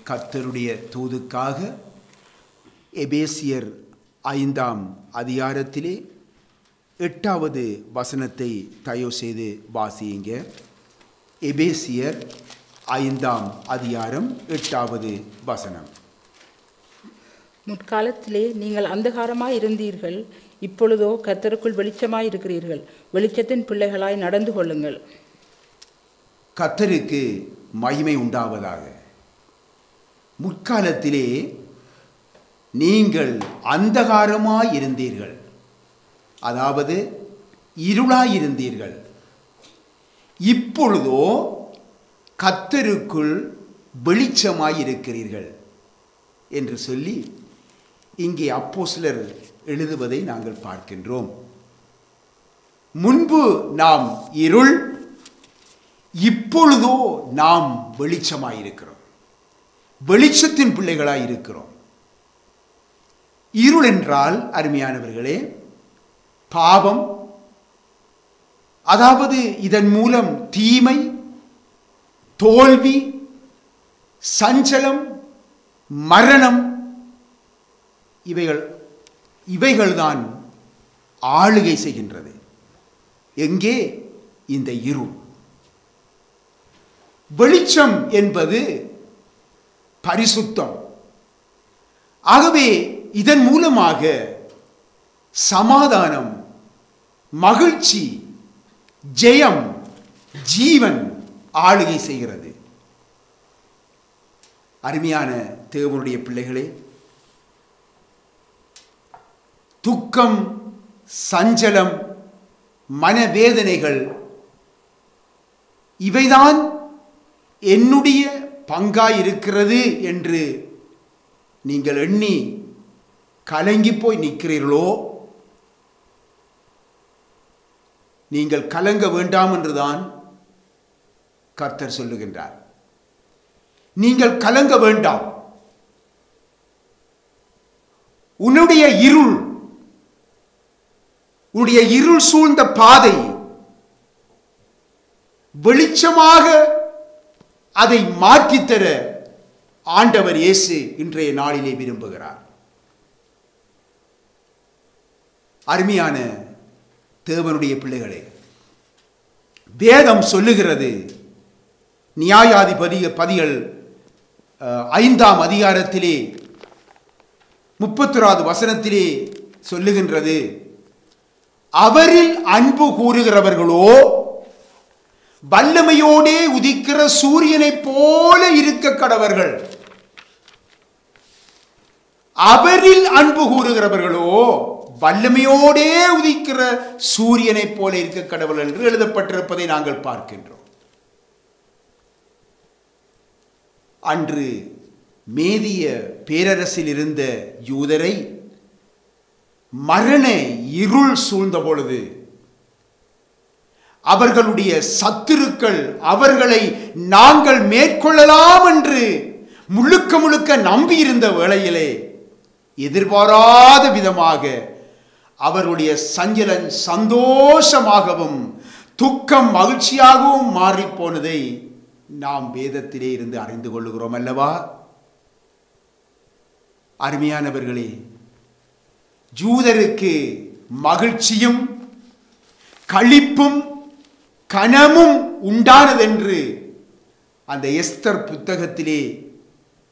கர்த்தருடைய தூதுக்காக எபேசியர் 5ஆம் அதிகாரத்திலே 8வது வசனத்தை தயவு செய்து வாசியுங்க. எபேசியர் 5ஆம் அதிகாரம் 8வது வசனம். முற்காலத்திலே நீங்கள் அந்தகாரமாய் இருந்தீர்கள், இப்பொழுதோ கர்த்தருக்குள் வெளிச்சமாய் இருக்கிறீர்கள். வெளிச்சத்தின் பிள்ளைகளாய் நடந்து கொள்ளுங்கள். கர்த்தருக்கு மகிமை உண்டாவதாக. முற்காலத்திலே நீங்கள் அந்தகாரமாய் இருந்தீர்கள், அதாவது இருளாயிருந்தீர்கள். இப்பொழுதோ கர்த்தருக்குள் வெளிச்சமாய் இருக்கிறீர்கள் என்று சொல்லி இங்கே அப்போஸ்தலர் எழுதுவதை நாங்கள் பார்க்கின்றோம். முன்பு நாம் இருள், இப்பொழுதோ நாம் வெளிச்சமாயிருக்கிறோம், வெளிச்சத்தின் பிள்ளைகளாய் இருக்கிறோம். இருள் என்றால் அருமையானவர்களே பாவம், அதாவது இதன் மூலம் தீமை, தோல்வி, சஞ்சலம், மரணம், இவைகள்தான் ஆளுகை செய்கின்றது. எங்கே? இந்த இருள். வெளிச்சம் என்பது பரிசுத்தம். ஆகவே இதன் மூலமாக சமாதானம், மகிழ்ச்சி, ஜெயம், ஜீவன் ஆளுகை செய்கிறது. அருமையான தேவனுடைய பிள்ளைகளே, துக்கம், சஞ்சலம், மனவேதனைகள் இவைதான் என்னுடைய பங்காயிருக்கிறது என்று நீங்கள் எண்ணி கலங்கி போய் நிற்கிறீர்களோ? நீங்கள் கலங்க வேண்டாம் என்றுதான் கர்த்தர் சொல்லுகின்றார். நீங்கள் கலங்க வேண்டாம். உன்னுடைய இருள் சூழ்ந்த பாதை வெளிச்சமாக அதை மாற்றித்தர ஆண்டவர் இயேசு இன்றைய நாளிலே விரும்புகிறார். அருமையான தேவனுடைய பிள்ளைகளே, வேதம் சொல்லுகிறது, நியாயாதிபதிகள் 5ஆம் அதிகாரத்திலே 31வது வசனத்திலே சொல்லுகின்றது, அவரில் அன்பு கூறுகிறவர்களோ வல்லமையோடே உதிக்கிற சூரியனை போல இருக்க கடவர்கள். அவரில் அன்பு கூறுகிறவர்களோ வல்லமையோடே உதிக்கிற சூரியனை போல இருக்க கடவுள் என்று எழுதப்பட்டிருப்பதை நாங்கள் பார்க்கின்றோம். அன்று மேதிய பேரரசில் இருந்த யூதரை மரண இருள் சூழ்ந்த பொழுது அவர்களுடைய சத்துருக்கள் அவர்களை நாங்கள் மேற்கொள்ளலாம் என்று முழுக்க முழுக்க நம்பியிருந்த வேளையிலே எதிர்பாராத விதமாக அவருடைய சஞ்சலம் சந்தோஷமாகவும் துக்கம் மகிழ்ச்சியாகவும் மாறிப்போனதை நாம் வேதத்திலே இருந்து அறிந்து கொள்ளுகிறோம் அல்லவா? அருமையானவர்களே, யூதருக்கு மகிழ்ச்சியும் களிப்பும் கனமும் உண்டானதென்று அந்த எஸ்தர் புத்தகத்திலே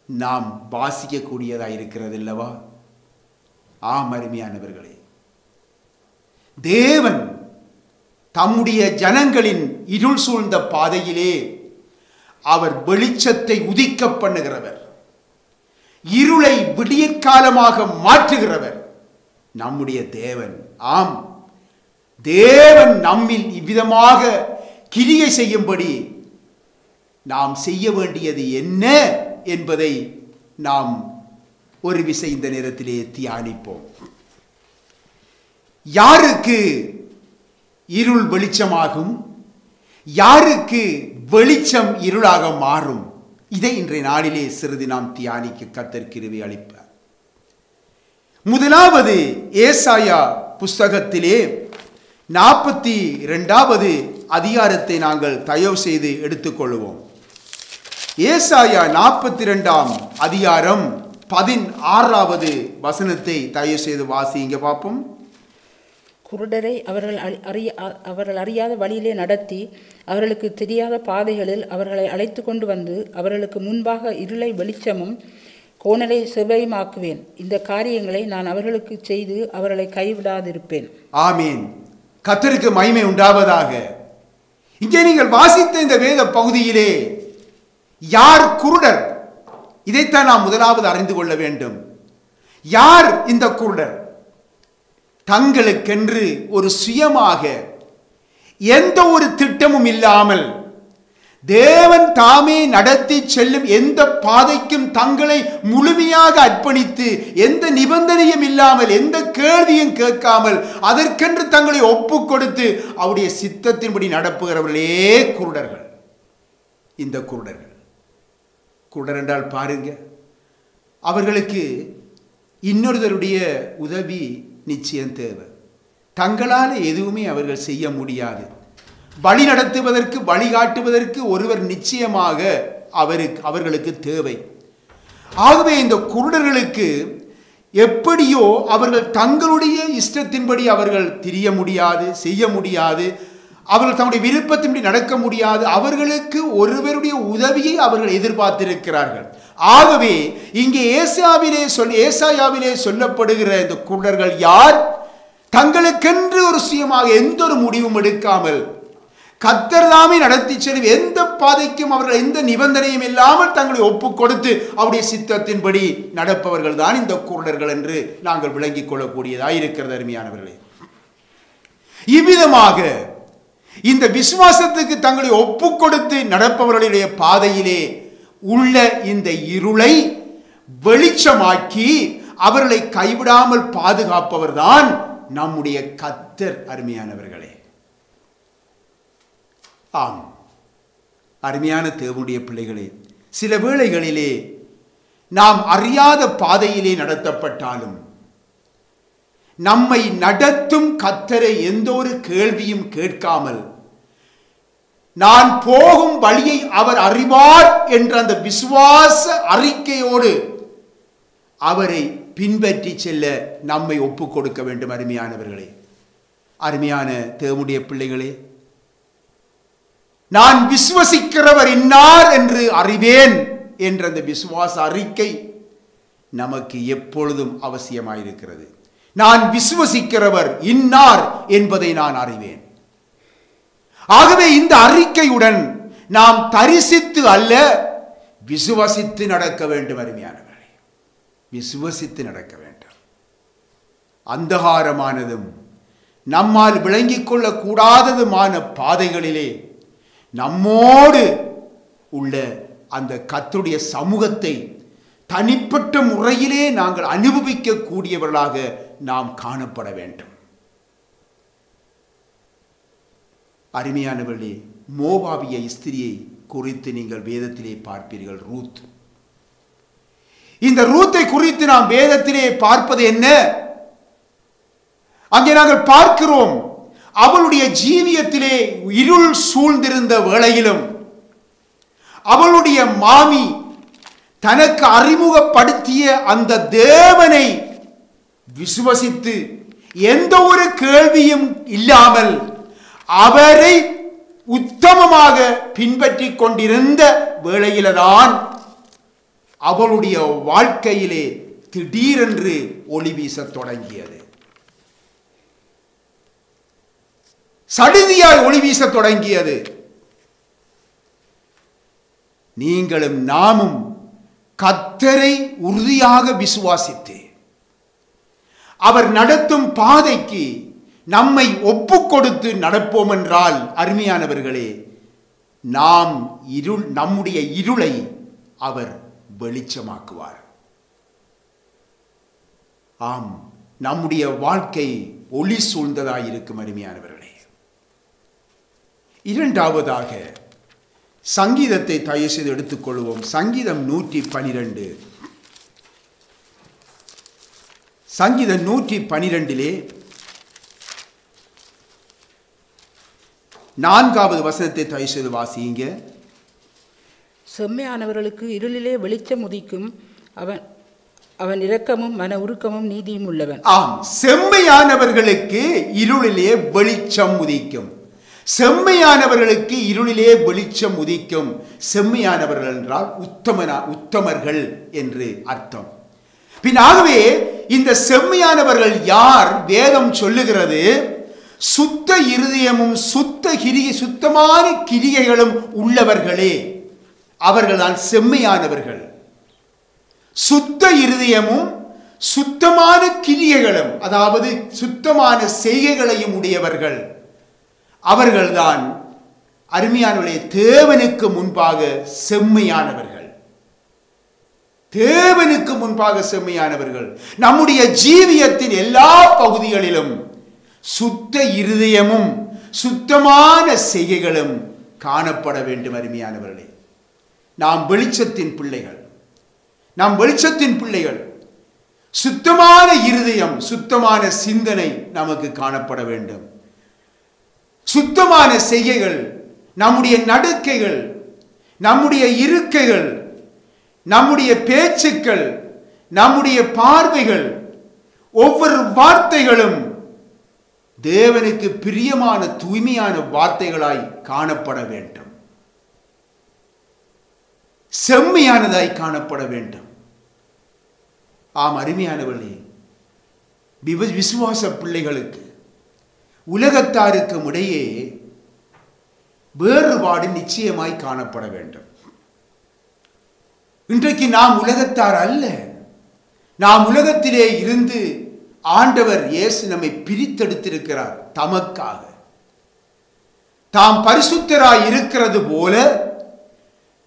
நாம் வாசிக்கக்கூடியதாக இருக்கிறது அல்லவா? ஆம் அருமையானவர்களே, தேவன் தம்முடைய ஜனங்களின் இருள் சூழ்ந்த பாதையிலே அவர் வெளிச்சத்தை உதிக்க பண்ணுகிறவர், இருளை விடியற்காலமாக மாற்றுகிறவர் நம்முடைய தேவன். ஆம், தேவன் நம்மில் இவ்விதமாக கிரியை செய்யும்படி நாம் செய்ய வேண்டியது என்ன என்பதை நாம் ஒரு விசை இந்த நேரத்திலே தியானிப்போம். யாருக்கு இருள் வெளிச்சமாகும்? யாருக்கு வெளிச்சம் இருளாக மாறும்? இதை இன்றைய நாளிலே சிறிது நாம் தியானிக்க கர்த்தர் கிருபை அளிப்பார். முதலாவது ஏசாயா புஸ்தகத்திலே 42வது அதிகாரத்தை நாங்கள் தயவு செய்து எடுத்துக்கொள்வோம். ஏசாயா 42ஆம் அதிகாரம் 16வது வசனத்தை தயவு செய்து வாசிங்க பார்ப்போம். குருடரை அவர்கள் அறியாத வழியிலே நடத்தி அவர்களுக்கு தெரியாத பாதைகளில் அவர்களை அழைத்து கொண்டு வந்து அவர்களுக்கு முன்பாக இருளை வெளிச்சமும் கோணலை செவ்வையுமாக்குவேன். இந்த காரியங்களை நான் அவர்களுக்கு செய்து அவர்களை கைவிடாதிருப்பேன். ஆமீன். கர்த்தருக்கு மகிமை உண்டாவதாக. இங்கே நீங்கள் வாசித்த இந்த வேத பகுதியிலே யார் குருடர்? இதைத்தான் நாம் முதலாவது அறிந்து கொள்ள வேண்டும். யார் இந்த குருடர்? தங்களுக்கென்று ஒரு சுயமாக எந்த ஒரு திட்டமும் இல்லாமல் தேவன் தாமே நடத்தி செல்லும் எந்த பாதைக்கும் தங்களை முழுமையாக அர்ப்பணித்து எந்த நிபந்தனையும் இல்லாமல் எந்த கேள்வியும் கேட்காமல் அதற்கென்று தங்களை ஒப்பு கொடுத்து அவருடைய சித்தத்தின்படி நடப்புகிறவர்களே குருடர்கள். இந்த குருடர்கள் குருடர் என்றால் பாருங்க, அவர்களுக்கு இன்னொருவருடைய உதவி நிச்சயம் தேவை. தங்களால் எதுவுமே அவர்கள் செய்ய முடியாது. வழி நடத்துவதற்கு வழிகாட்டுவதற்கு ஒருவர் நிச்சயமாக அவர்களுக்கு தேவை. ஆகவே இந்த குருடர்களுக்கு எப்படியோ அவர்கள் தங்களுடைய இஷ்டத்தின்படி அவர்கள் திரிய முடியாது, செய்ய முடியாது, அவர்கள் தங்களுடைய விருப்பத்தின்படி நடக்க முடியாது. அவர்களுக்கு ஒருவருடைய உதவியை அவர்கள் எதிர்பார்த்திருக்கிறார்கள். ஆகவே இங்கே ஏசாயாவிலே சொல்லப்படுகிற இந்த குருடர்கள் யார்? தங்களுக்கென்று ஒரு சுயமாக எந்த ஒரு முடிவும் எடுக்காமல் கர்த்தர் தாமே நடத்தி செல்லும் எந்த பாதைக்கும் அவர்கள் எந்த நிபந்தனையும் இல்லாமல் தங்களை ஒப்பு கொடுத்து அவருடைய சித்தத்தின்படி நடப்பவர்கள் தான் இந்த குருடர்கள் என்று நாங்கள் விளங்கிக் கொள்ளக்கூடியதாக இருக்கிறது. அருமையானவர்களே, இவ்விதமாக இந்த விசுவாசத்துக்கு தங்களை ஒப்பு கொடுத்து நடப்பவர்களுடைய பாதையிலே உள்ள இந்த இருளை வெளிச்சமாக்கி அவர்களை கைவிடாமல் பாதுகாப்பவர் தான் நம்முடைய கர்த்தர். அருமையானவர்களே, ஆம், அருமையான தேவனுடைய பிள்ளைகளே, சில வேளைகளிலே நாம் அறியாத பாதையிலே நடத்தப்பட்டாலும் நம்மை நடத்தும் கர்த்தரை எந்த ஒரு கேள்வியும் கேட்காமல் நான் போகும் வழியை அவர் அறிவார் என்ற அந்த விசுவாச அறிக்கையோடு அவரை பின்பற்றி செல்ல நம்மை ஒப்பு கொடுக்க வேண்டும். அருமையானவர்களே, அருமையான தேவனுடைய பிள்ளைகளே, நான் விசுவசிக்கிறவர் இன்னார் என்று அறிவேன் என்ற அந்த விசுவாச அறிக்கை நமக்கு எப்பொழுதும் அவசியமாயிருக்கிறது. நான் விசுவசிக்கிறவர் இன்னார் என்பதை நான் அறிவேன். ஆகவே இந்த அறிக்கையுடன் நாம் தரிசித்து அல்ல, விசுவசித்து நடக்க வேண்டும். அருமையானவர்களே, விசுவசித்து நடக்க வேண்டும். அந்தகாரமானதும் நம்மால் விளங்கிக் கொள்ளக்கூடாததுமான பாதைகளிலே நம்மோடு உள்ள அந்த கர்த்தருடைய சமூகத்தை தனிப்பட்ட முறையிலே நாங்கள் அனுபவிக்க கூடியவர்களாக நாம் காணப்பட வேண்டும். அருமையானவர்களே, மோவாபிய ஸ்திரியை குறித்து நீங்கள் வேதத்திலே பார்ப்பீர்கள். ரூத். இந்த ரூத்தை குறித்து நாம் வேதத்திலே பார்ப்பது என்ன? அங்கே நாங்கள் பார்க்கிறோம், அவளுடைய ஜீவியத்திலே இருள் சூழ்ந்திருந்த வேளையிலும் அவளுடைய மாமி தனக்கு அறிமுகப்படுத்திய அந்த தேவனை விசுவசித்து எந்த ஒரு கேள்வியும் இல்லாமல் அவரை உத்தமமாக பின்பற்றி கொண்டிருந்த வேளையில்தான் அவளுடைய வாழ்க்கையிலே திடீரென்று ஒளி வீசத் தொடங்கியது. சடுதியாய் ஒளி வீசத் தொடங்கியது. நீங்களும் நாமும் கர்த்தரை உறுதியாக விசுவாசித்து அவர் நடத்தும் பாதைக்கு நம்மை ஒப்பு கொடுத்து நடப்போம் என்றால், அருமையானவர்களே, நம்முடைய இருளை அவர் வெளிச்சமாக்குவார். ஆம், நம்முடைய வாழ்க்கை ஒளி சூழ்ந்ததாயிருக்கும். அருமையானவர்களே, இரண்டாவதாக சங்கீதத்தை தயவு செய்து எடுத்துக்கொள்வோம். சங்கீதம் 112. சங்கீதம் 112 4வது வசனத்தை தயவு செய்து வாசியுங்க. செம்மையானவர்களுக்கு இருளிலே வெளிச்சம் உதிக்கும். அவன் இரக்கமும் மன உருக்கமும் நீதியும் உள்ளவன். ஆம், செம்மையானவர்களுக்கு இருளிலே வெளிச்சம் உதிக்கும். செம்மையானவர்களுக்கு இருளிலே வெளிச்சம் உதிக்கும். செம்மையானவர்கள் என்றால் உத்தமர்கள் என்று அர்த்தம். பின்னாகவே இந்த செம்மையானவர்கள் யார்? வேதம் சொல்லுகிறது, சுத்த இருதயமும் சுத்தமான கிரியைகளும் உள்ளவர்களே, அவர்கள்தான் செம்மையானவர்கள். சுத்த இருதயமும் சுத்தமான கிரியைகளும், அதாவது சுத்தமான செய்கைகளையும் உடையவர்கள், அவர்கள்தான் அருமையானவர்களே தேவனுக்கு முன்பாக செம்மையானவர்கள். தேவனுக்கு முன்பாக செம்மையானவர்கள். நம்முடைய ஜீவியத்தின் எல்லா பகுதிகளிலும் சுத்த இருதயமும் சுத்தமான செய்கைகளும் காணப்பட வேண்டும். அருமையானவர்களே, நாம் வெளிச்சத்தின் பிள்ளைகள். நாம் வெளிச்சத்தின் பிள்ளைகள். சுத்தமான இருதயம், சுத்தமான சிந்தனை நமக்கு காணப்பட வேண்டும். சுத்தமான செய்கைகள், நம்முடைய நடக்கைகள், நம்முடைய இருக்கைகள், நம்முடைய பேச்சுக்கள், நம்முடைய பார்வைகள், ஒவ்வொரு வார்த்தைகளும் தேவனுக்கு பிரியமான தூய்மையான வார்த்தைகளாய் காணப்பட வேண்டும். செம்மையானதாய் காணப்பட வேண்டும். ஆம் அருமையானவர்களே, விசுவாச பிள்ளைகளுக்கு உலகத்தாருக்கும் இடையே வேறுபாடு நிச்சயமாய் காணப்பட வேண்டும். இன்றைக்கு நாம் உலகத்தார் அல்ல. நாம் உலகத்திலே இருந்து ஆண்டவர் இயேசு நம்மை பிரித்தெடுத்திருக்கிறார் தமக்காக. தாம் பரிசுத்தராய் இருக்கிறது போல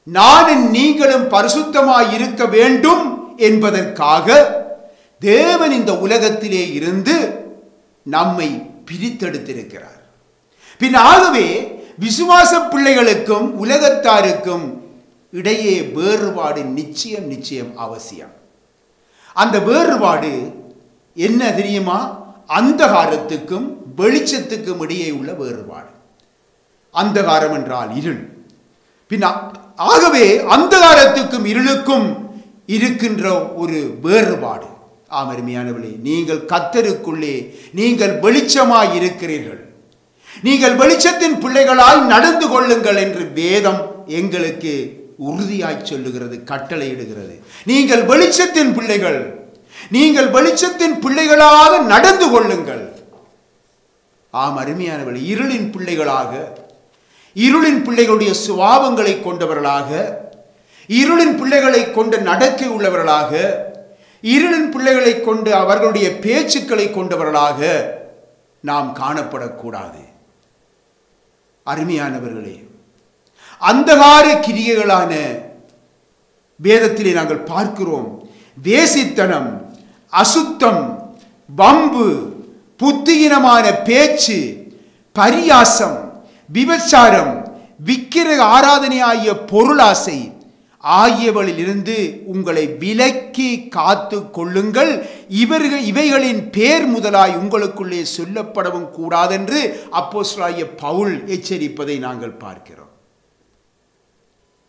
நானும் நீங்களும் பரிசுத்தமாய் இருக்க வேண்டும் என்பதற்காக தேவன் இந்த உலகத்திலே இருந்து நம்மை பிரித்தெடுத்திருக்கிறார். பின்னாகவே விசுவாச பிள்ளைகளுக்கும் உலகத்தாருக்கும் இடையே வேறுபாடு நிச்சயம் அவசியம். அந்த வேறுபாடு என்ன தெரியுமா? அந்தகாரத்துக்கும் வெளிச்சத்துக்கும் இடையே உள்ள வேறுபாடு. அந்தகாரம் என்றால் இருள். ஆகவே அந்தகாரத்துக்கும் இருளுக்கும் இருக்கின்ற ஒரு வேறுபாடு. ஆம் அருமையானவர்களே, நீங்கள் கர்த்தருக்குள்ளே நீங்கள் வெளிச்சமாய் இருக்கிறீர்கள். நீங்கள் வெளிச்சத்தின் பிள்ளைகளாய் நடந்து கொள்ளுங்கள் என்று வேதம் எங்களுக்கு உறுதியாய் சொல்லுகிறது, கட்டளையிடுகிறது. நீங்கள் வெளிச்சத்தின் பிள்ளைகள், நீங்கள் வெளிச்சத்தின் பிள்ளைகளாக நடந்து கொள்ளுங்கள். ஆம் அருமையானவர்களே, இருளின் பிள்ளைகளாக, இருளின் பிள்ளைகளுடைய சுபாவங்களை கொண்டவர்களாக, இருளின் பிள்ளைகளை கொண்ட நடக்கை உள்ளவர்களாக, இருளின் பிள்ளைகளை கொண்டு அவர்களுடைய பேச்சுக்களை கொண்டவர்களாக நாம் காணப்படக்கூடாது. அருமையானவர்களே, அந்தகார கிரியைகளான வேதத்திலே நாங்கள் பார்க்கிறோம். வேசித்தனம், அசுத்தம், வம்பு, புத்தியினமான பேச்சு, பரியாசம், விபச்சாரம், விக்கிரக ஆராதனை ஆகிய பொருளாசை ஆகியவளில் இருந்து உங்களை விலக்கி காத்து கொள்ளுங்கள். இவைகளின் பேர் முதலாய் உங்களுக்குள்ளே சொல்லப்படவும் கூடாதென்று அப்போஸ்தலனாகிய பவுல் எச்சரிப்பதை நாங்கள் பார்க்கிறோம்.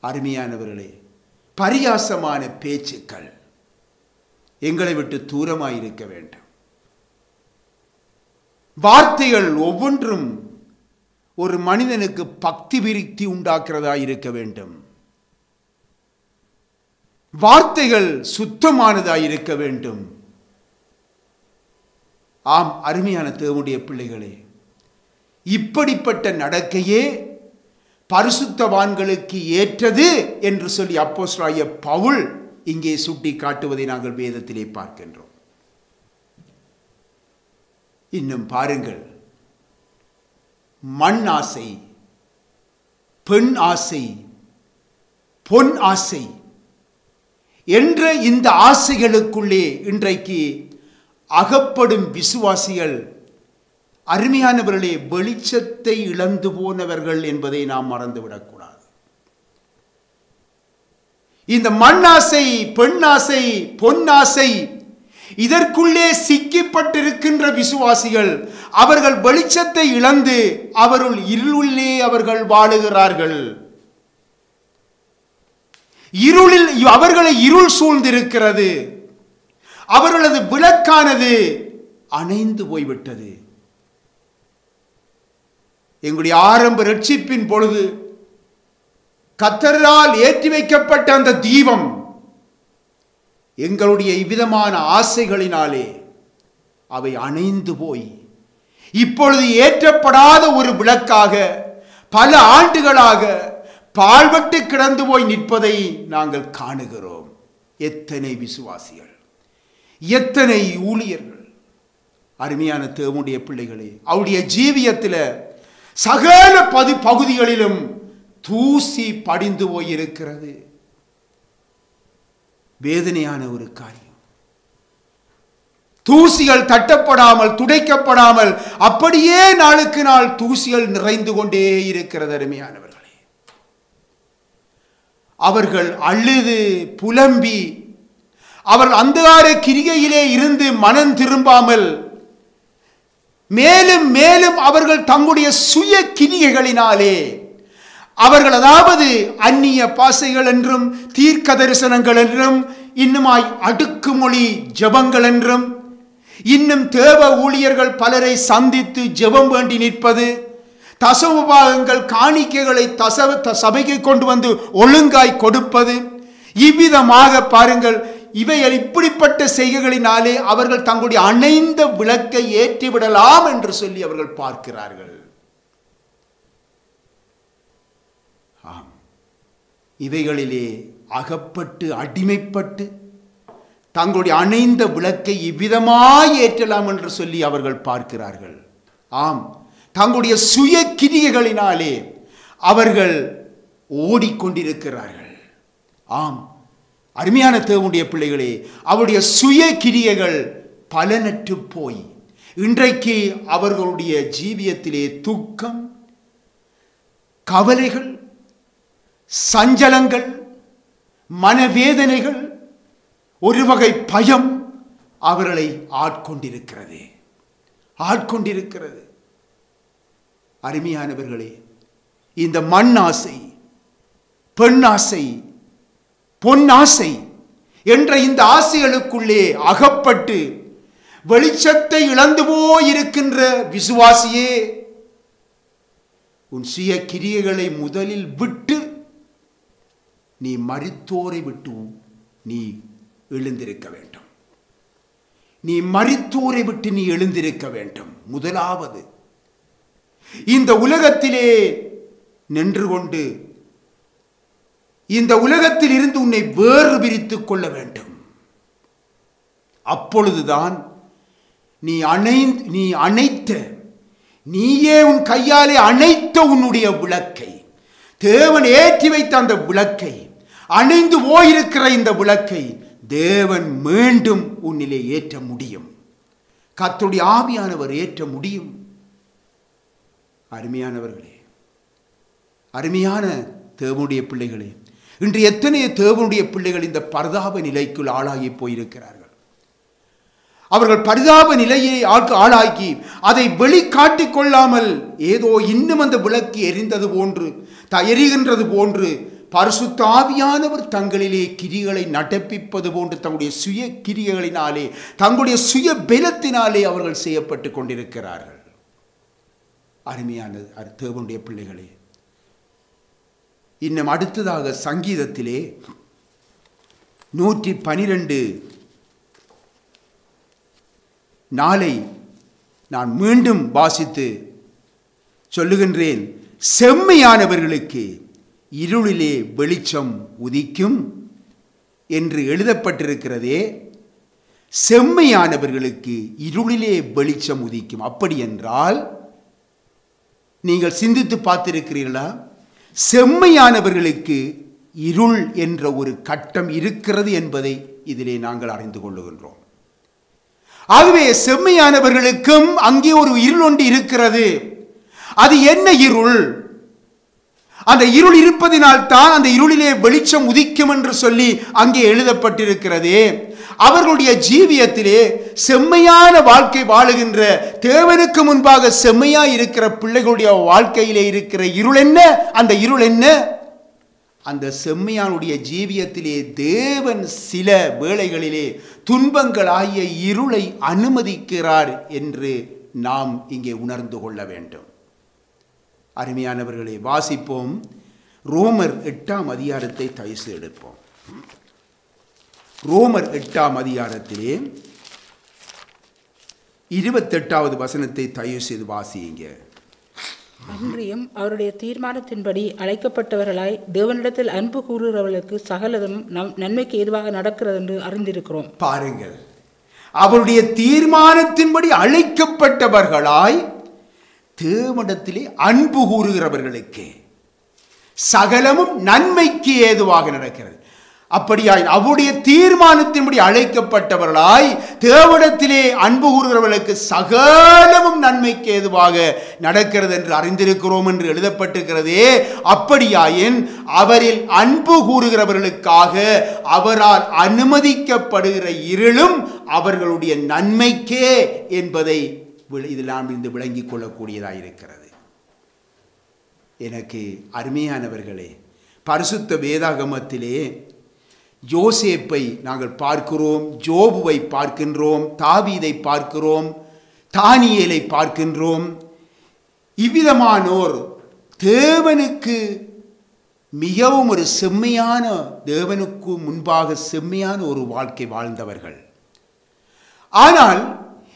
அருமையானவர்களே, பரியாசமான பேச்சுக்கள் எங்களை விட்டு தூரமாயிருக்க வேண்டும். வார்த்தைகள் ஒவ்வொன்றும் ஒரு மனிதனுக்கு பக்தி விருத்தி உண்டாக்குறதா இருக்க வேண்டும். வார்த்தைகள் சுத்தமானதாய் இருக்க வேண்டும். ஆம் அருமையான தேவனுடைய பிள்ளைகளே, இப்படிப்பட்ட நடக்கையே பரிசுத்தவான்களுக்கு ஏற்றது என்று சொல்லி அப்போஸ்தலனாகிய பவுல் இங்கே சுட்டி காட்டுவதை நாங்கள் வேதத்திலே பார்க்கின்றோம். இன்னும் பாருங்கள், மண் ஆசை, பெண் ஆசை, பொன் ஆசை என்ற இந்த ஆசைகளுக்குள்ளே இன்றைக்கு அகப்படும் விசுவாசிகள் அருமையானவர்களே வெளிச்சத்தை இழந்து போனவர்கள் என்பதை நாம் மறந்துவிடக்கூடாது. இந்த மண்ணாசை, பெண்ணாசை, பொன்னாசை இதற்குள்ளே சிக்கப்பட்டிருக்கின்ற விசுவாசிகள் அவர்கள் வெளிச்சத்தை இழந்து அவருள் இருளிலே அவர்கள் வாழுகிறார்கள். இருளில் அவர்களை இருள் சூழ்ந்திருக்கிறது. அவர்களது விளக்கானது அணைந்து போய்விட்டது. எங்களுடைய ஆரம்ப ரட்சிப்பின் பொழுது கர்த்தரால் ஏற்றி வைக்கப்பட்ட அந்த தீபம் எங்களுடைய இவ்விதமான ஆசைகளினாலே அவை அணைந்து போய் இப்பொழுது ஏற்றப்படாத ஒரு விளக்காக பல ஆண்டுகளாக பாழ்பட்டு கிடந்து போய் நிற்பதை நாங்கள் காணுகிறோம். எத்தனை விசுவாசிகள், எத்தனை ஊழியர்கள், அருமையான தேவனுடைய பிள்ளைகளே, அவருடைய ஜீவியத்தில் சகல பகுதிகளிலும் தூசி படிந்து போயிருக்கிறது. வேதனையான ஒரு காரியம். தூசிகள் தட்டப்படாமல் துடைக்கப்படாமல் அப்படியே நாளுக்கு நாள் தூசிகள் நிறைந்து கொண்டே இருக்கிறது. அருமையானவர்களே, அவர்கள் அழுது புலம்பி அவர்கள் அந்தகார கிரிகையிலே இருந்து மனம் திரும்பாமல் மேலும் மேலும் அவர்கள் தங்களுடைய சுய கிரிகைகளினாலே அவர்கள், அதாவது அந்நிய பாசைகள் என்றும் தீர்க்க தரிசனங்கள் என்றும் இன்னுமாய் அடுக்குமொழி ஜெபங்கள் என்றும் இன்னும் தேவ ஊழியர்கள் பலரை சந்தித்து ஜெபம் வேண்டி நிற்பது, தசமபாகங்கள் காணிக்கைகளை சபைக்கு கொண்டு வந்து ஒழுங்காய் கொடுப்பது, இவ்விதமாக பாருங்கள், இவைகள் இப்படிப்பட்ட செய்கைகளினாலே அவர்கள் தங்களுடைய அணைந்த விளக்கை ஏற்றிவிடலாம் என்று சொல்லி அவர்கள் பார்க்கிறார்கள். இவைகளிலே அகப்பட்டு அடிமைப்பட்டு தங்களுடைய அணைந்த விளக்கை இவ்விதமாய் ஏற்றலாம் என்று சொல்லி அவர்கள் பார்க்கிறார்கள். ஆம், தங்களுடைய சுய கிரியைகளினாலே அவர்கள் ஓடிக்கொண்டிருக்கிறார்கள். ஆம், அருமையான தேவனுடைய பிள்ளைகளே, அவருடைய சுய கிரியைகள் பலனற்று போய் இன்றைக்கு அவர்களுடைய ஜீவியத்திலே துக்கம், கவலைகள், சஞ்சலங்கள், மனவேதனைகள், ஒரு வகை பயம் அவர்களை ஆட்கொண்டிருக்கிறது. அருமையானவர்களே, இந்த மண் ஆசை, பெண் ஆசை, பொன்னாசை என்ற இந்த ஆசைகளுக்குள்ளே அகப்பட்டு வெளிச்சத்தை இழந்து போயிருக்கின்ற விசுவாசியே, உன் சுய கிரியைகளை முதலில் விட்டு நீ மரித்தோரை விட்டு நீ எழுந்திருக்க வேண்டும். நீ மரித்தோரை விட்டு நீ எழுந்திருக்க வேண்டும். முதலாவது இந்த உலகத்திலே நின்று கொண்டு இந்த உலகத்தில் இருந்து உன்னை வேறு பிரித்துக் கொள்ள வேண்டும். அப்பொழுதுதான் நீ அணைத்த, நீயே உன் கையாலே அணைத்த உன்னுடைய விளக்கை, தேவன் ஏற்றி வைத்த அந்த விளக்கை, அணைந்து போயிருக்கிற இந்த விளக்கை தேவன் மீண்டும் உன்னிலே ஏற்ற முடியும். கர்த்தருடைய ஆவியானவர் ஏற்ற முடியும். அருமையானவர்களே, அருமையான தேவனுடைய பிள்ளைகளே, இன்று எத்தனை தேவனுடைய பிள்ளைகள் இந்த பரிதாப நிலைக்குள் ஆளாகி போயிருக்கிறார்கள். அவர்கள் பரிதாப நிலையை ஆளாக்கி அதை வெளிக்காட்டிக் கொள்ளாமல் ஏதோ இன்னும் அந்த விளக்கு எரிந்தது போன்று எரிகின்றது போன்று பரிசுத்த ஆவியானவர் தங்களிலே கிரிகளை நடப்பிப்பது போன்று தங்களுடைய சுய கிரியைகளினாலே, தங்களுடைய சுய பலத்தினாலே அவர்கள் செய்யப்பட்டு கொண்டிருக்கிறார்கள். அருமையான தேவனுடைய பிள்ளைகளே, இன்னும் அடுத்ததாக சங்கீதத்திலே 112 நாளை நான் மீண்டும் வாசித்து சொல்லுகின்றேன். செம்மையானவர்களுக்கு இருளிலே வெளிச்சம் உதிக்கும் என்று எழுதப்பட்டிருக்கிறதே. செம்மையானவர்களுக்கு இருளிலே வெளிச்சம் உதிக்கும். அப்படி என்றால் நீங்கள் சிந்தித்து பார்த்திருக்கிறீர்களா? செம்மையானவர்களுக்கு இருள் என்ற ஒரு கட்டம் இருக்கிறது என்பதை இதிலே நாங்கள் அறிந்து கொள்ளுகின்றோம். ஆகவே செம்மையானவர்களுக்கும் அங்கே ஒரு இருள் ஒன்று இருக்கிறது. அது என்ன இருள்? அந்த இருள் இருப்பதினால் தான் அந்த இருளிலே வெளிச்சம் உதிக்கும் என்று சொல்லி அங்கே எழுதப்பட்டிருக்கிறதே. அவர்களுடைய ஜீவியத்திலே செம்மையான வாழ்க்கை வாழுகின்ற, தேவனுக்கு முன்பாக செம்மையாய் இருக்கிற பிள்ளைகளுடைய வாழ்க்கையிலே இருக்கிற இருள் என்ன? அந்த இருள் என்ன? அந்த செம்மையானுடைய ஜீவியத்திலே தேவன் சில வேளைகளிலே துன்பங்களாகிய இருளை அனுமதிக்கிறார் என்று நாம் இங்கே உணர்ந்து கொள்ள வேண்டும். அருமையானவர்களே, வாசிப்போம். ரோமர் 8ஆம் அதிகாரத்தை தயவு எடுப்போம். ரோமர் 8ஆம் அதிகாரத்திலே 28வது வசனத்தை தயவு செய்து வாசியுங்க. அன்றியும் அவருடைய தீர்மானத்தின்படி அழைக்கப்பட்டவர்களாய் தேவனிடத்தில் அன்பு கூறுகிறவர்களுக்கு சகலதும் நன்மைக்கு ஏதுவாக நடக்கிறது என்று அறிந்திருக்கிறோம். பாருங்கள், அவருடைய தீர்மானத்தின்படி அழைக்கப்பட்டவர்களாய் தேவனிடத்திலே அன்பு கூறுகிறவர்களுக்கு சகலமும் நன்மைக்கு ஏதுவாக நடக்கிறது. அப்படியாய் அவருடைய தீர்மானத்தின்படி அழைக்கப்பட்டவர்களாய் தேவனிடத்திலே அன்பு கூறுகிறவர்களுக்கு சகலமும் நன்மைக்கு ஏதுவாக நடக்கிறது என்று அறிந்திருக்கிறோம் என்று எழுதப்பட்டிருக்கிறதே. அப்படியாயின் அவரில் அன்பு கூறுகிறவர்களுக்காக அவரால் அனுமதிக்கப்படுகிற இருளும் அவர்களுடைய நன்மைக்கே என்பதை இதெல்லாம் இருந்து விளங்கிக் கொள்ளக்கூடியதாக இருக்கிறது. எனக்கு அருமையானவர்களே, பரிசுத்த வேதாகமத்திலே யோசேப்பை நாங்கள் பார்க்கிறோம், ஜோபுவை பார்க்கின்றோம், தாவீதை பார்க்கிறோம், தானியேலை பார்க்கின்றோம். இவ்விதமானோர் தேவனுக்கு மிகவும் ஒரு செம்மையான, தேவனுக்கு முன்பாக செம்மையான ஒரு வாழ்க்கை வாழ்ந்தவர்கள். ஆனால்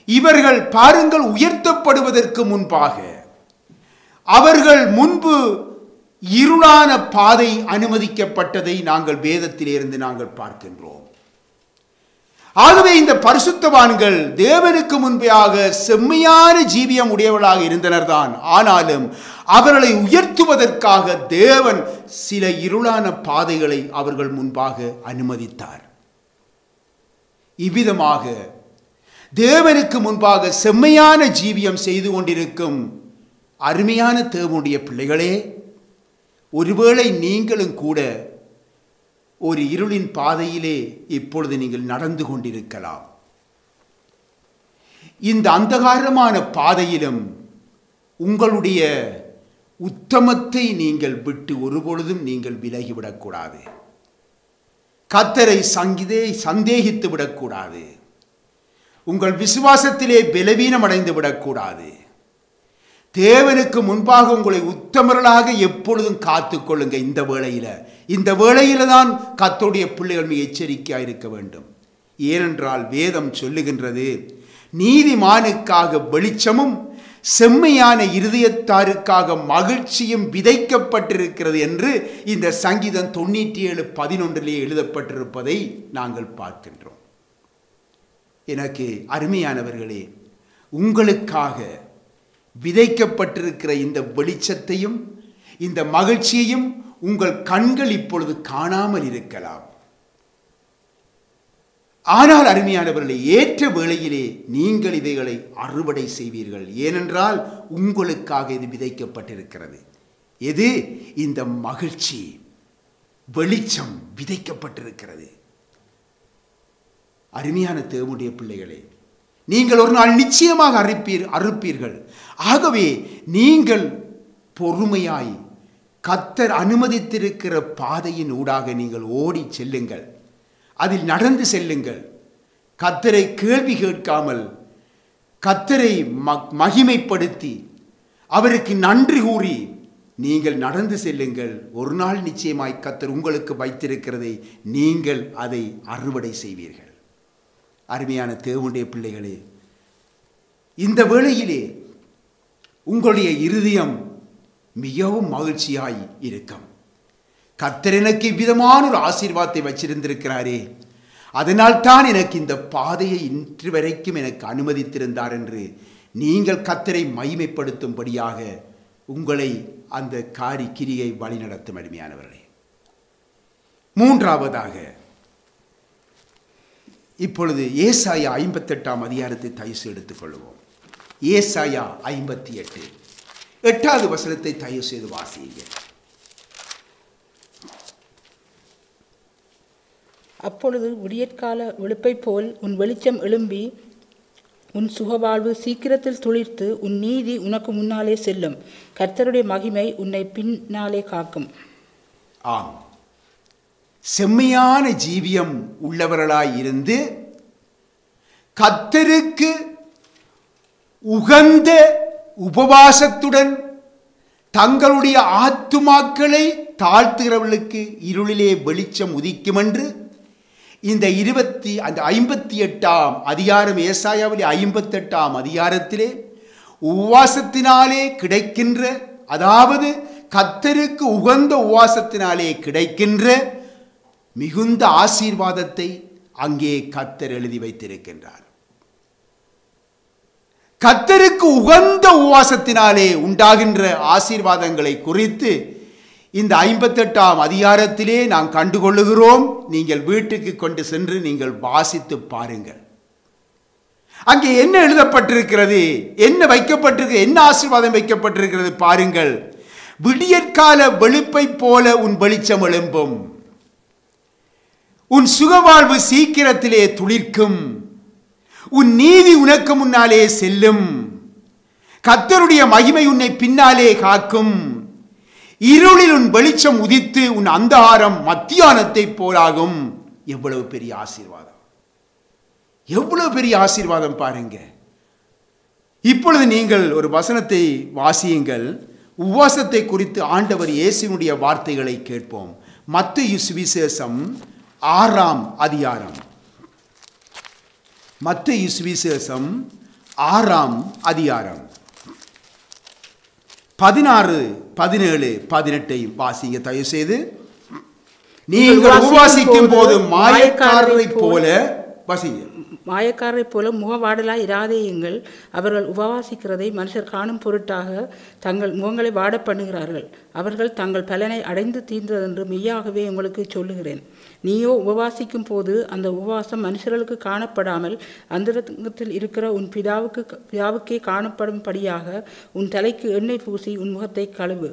இவர்கள் பாருங்கள், உயர்த்தப்படுவதற்கு முன்பாக அவர்கள் முன்பு இருளான பாதை அனுமதிக்கப்பட்டதை நாங்கள் வேதத்திலிருந்து நாங்கள் பார்க்கின்றோம். ஆகவே இந்த பரிசுத்தவான்கள் தேவனுக்கு முன்பாக செம்மையான ஜீவியம் உடையவர்களாக இருந்தனர் தான். ஆனாலும் அவர்களை உயர்த்துவதற்காக தேவன் சில இருளான பாதைகளை அவர்கள் முன்பாக அனுமதித்தார். இவ்விதமாக தேவனுக்கு முன்பாக செம்மையான ஜீவியம் செய்து கொண்டிருக்கும் அருமையான தேவனுடைய பிள்ளைகளே, ஒருவேளை நீங்களும் கூட ஒரு இருளின் பாதையிலே இப்பொழுது நீங்கள் நடந்து கொண்டிருக்கலாம். இந்த அந்தகாரமான பாதையிலும் உங்களுடைய உத்தமத்தை நீங்கள் விட்டு ஒருபொழுதும் நீங்கள் விலகிவிடக்கூடாது. கர்த்தரை சந்தேகித்து விடக்கூடாது. உங்கள் விசுவாசத்திலே பலவீனம் அடைந்து விடக்கூடாது. தேவனுக்கு முன்பாக உங்களை உத்தமர்களாக எப்பொழுதும் காத்துக்கொள்ளுங்க. இந்த வேளையில தான் கர்த்தருடைய பிள்ளைகள் மிக எச்சரிக்கையாக இருக்க வேண்டும். ஏனென்றால் வேதம் சொல்லுகின்றது, நீதிமானுக்காக வெளிச்சமும் செம்மையான இருதயத்தாருக்காக மகிழ்ச்சியும் விதைக்கப்பட்டிருக்கிறது என்று இந்த சங்கீதம் 97:11 எழுதப்பட்டிருப்பதை நாங்கள் பார்க்கின்றோம். எனக்கு அருமையானவர்களே, உங்களுக்காக விதைக்கப்பட்டிருக்கிற இந்த வெளிச்சத்தையும் இந்த மகிழ்ச்சியையும் உங்கள் கண்கள் இப்பொழுது காணாமல் இருக்கலாம். ஆனால் அருமையானவர்களே, ஏற்ற வேளையிலே நீங்கள் இவைகளை அறுவடை செய்வீர்கள். ஏனென்றால் உங்களுக்காக இது விதைக்கப்பட்டிருக்கிறது. எது? இந்த மகிழ்ச்சி, வெளிச்சம் விதைக்கப்பட்டிருக்கிறது. அருமையான தேவனுடைய பிள்ளைகளே, நீங்கள் ஒரு நாள் நிச்சயமாக அறுப்பீர்கள். ஆகவே நீங்கள் பொறுமையாய் கர்த்தர் அனுமதித்திருக்கிற பாதையின் ஊடாக நீங்கள் ஓடி செல்லுங்கள். அதில் நடந்து செல்லுங்கள். கர்த்தரை கேள்வி கேட்காமல் கர்த்தரை மகிமைப்படுத்தி அவருக்கு நன்றி கூறி நீங்கள் நடந்து செல்லுங்கள். ஒரு நாள் நிச்சயமாய் கர்த்தர் உங்களுக்கு வைத்திருக்கிறதை நீங்கள் அதை அறுவடை செய்வீர்கள். அருமையான தேவனுடைய பிள்ளைகளே, இந்த வேளையிலே உங்களுடைய இருதயம் மிகவும் மகிழ்ச்சியாய் இருக்கும். கர்த்தர் எனக்கு இவ்விதமான ஒரு ஆசீர்வாதத்தை வச்சிருந்திருக்கிறாரே, அதனால் தான் எனக்கு இந்த பாதையை இன்று வரைக்கும் எனக்கு அனுமதித்திருந்தார் என்று நீங்கள் கர்த்தரை மகிமைப்படுத்தும்படியாக உங்களை அந்த கிரியை வழிநடத்தும். அருமையானவர்களே, மூன்றாவதாக இப்பொழுது ஏசாயா 58ஆம் அதிகாரத்தை தயவு எடுத்துக்கொள்வோம். ஏசாயா 58 8வது வசனத்தை தயவு செய்து வாசியுங்க. அப்பொழுது விடியற்கால வெளுப்பை போல் உன் வெளிச்சம் எழும்பி உன் சுகவாழ்வு சீக்கிரத்தில் துளிர்த்து உன் நீதி உனக்கு முன்னாலே செல்லும். கர்த்தருடைய மகிமை உன்னை பின்னாலே காக்கும். ஆம், செம்மையான ஜீவியம் உள்ளவர்களாய் இருந்து கர்த்தருக்கு உகந்த உபவாசத்துடன் தங்களுடைய ஆத்துமாக்களை தாழ்த்துகிறவர்களுக்கு இருளிலே வெளிச்சம் உதிக்கும் என்று இந்த 58ஆம் அதிகாரம், ஏசாயாவிலே 58ஆம் அதிகாரத்திலே உபவாசத்தினாலே கிடைக்கின்ற, அதாவது கர்த்தருக்கு உகந்த உபவாசத்தினாலே கிடைக்கின்ற மிகுந்த ஆசீர்வாதத்தை அங்கே கர்த்தர் எழுதி வைத்திருக்கின்றார். கர்த்தருக்கு உகந்த உபவாசத்தினாலே உண்டாகின்ற ஆசீர்வாதங்களை குறித்து இந்த 58ஆம் அதிகாரத்திலே நாம் கண்டுகொள்ளுகிறோம். நீங்கள் வீட்டுக்கு கொண்டு சென்று நீங்கள் வாசித்து பாருங்கள். அங்கே என்ன எழுதப்பட்டிருக்கிறது, என்ன வைக்கப்பட்டிருக்கிறது, என்ன ஆசீர்வாதம் வைக்கப்பட்டிருக்கிறது பாருங்கள். விடியற்கால வெளுப்பை போல உன் வெளிச்சம் எழும்பும், உன் சுகவாழ்வு சீக்கிரத்திலே துளிர்க்கும், உன் நீதி உனக்கு முன்னாலே செல்லும், கர்த்தருடைய மகிமை உன்னை பின்னாலே காக்கும், இருளில் உன் வெளிச்சம் உதித்து உன் அந்தகாரம் மத்தியானத்தை போலாகும். எவ்வளவு பெரிய ஆசீர்வாதம், எவ்வளவு பெரிய ஆசீர்வாதம் பாருங்க. இப்பொழுது நீங்கள் ஒரு வசனத்தை வாசியுங்கள். உபவாசத்தை குறித்து ஆண்டவர் இயேசுவினுடைய வார்த்தைகளை கேட்போம். மத்தேயு சுவிசேஷம் 6ஆம் அதிகாரம், மத்தேயு சுவிசேஷம் 6ஆம் அதிகாரம் 16, 17, 18 வாசிங்க தயவு செய்து. நீங்கள் உபவாசிக்கும் போது மாயக்காரரை போல வாசிங்க. மாயக்காரரை போல முகவாடலாய் இராதேயுங்கள். அவர்கள் உபவாசிக்கிறதை மனுஷர் காணும் பொருட்டாக தங்கள் முகங்களை வாட பண்ணுகிறார்கள். அவர்கள் தங்கள் பலனை அடைந்து தீர்ந்ததென்று மெய்யாகவே உங்களுக்கு சொல்லுகிறேன். நீயோ உபவாசிக்கும் போது அந்த உபவாசம் மனுஷர்களுக்கு காணப்படாமல் அந்தரங்கத்தில் இருக்கிற உன் பிதாவுக்கே காணப்படும்படியாக உன் தலைக்கு எண்ணெய் பூசி உன் முகத்தை கழுவு.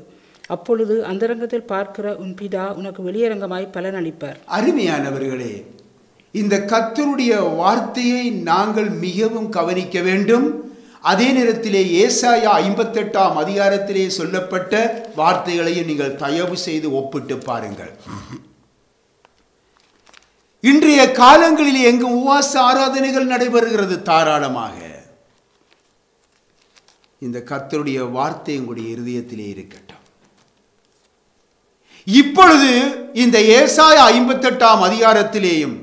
அப்பொழுது அந்தரங்கத்தில் பார்க்கிற உன் பிதா உனக்கு வெளியரங்கமாய் பலனளிப்பார். அருமையானவர்களே, இந்த கர்த்தருடைய வார்த்தையை நாங்கள் மிகவும் கவனிக்க வேண்டும். அதே நேரத்திலே ஏசாயா 58ஆம் அதிகாரத்திலே சொல்லப்பட்ட வார்த்தைகளையும் நீங்கள் தயவு செய்து ஒப்பிட்டு பாருங்கள். இன்றைய காலங்களிலே எங்கும் உபவாச ஆராதனைகள் நடைபெறுகிறது தாராளமாக. இந்த கர்த்தருடைய வார்த்தை உங்களுடைய இருதயத்திலே இருக்கட்டும். இப்பொழுது இந்த ஏசாயா 58ஆம் அதிகாரத்திலேயும்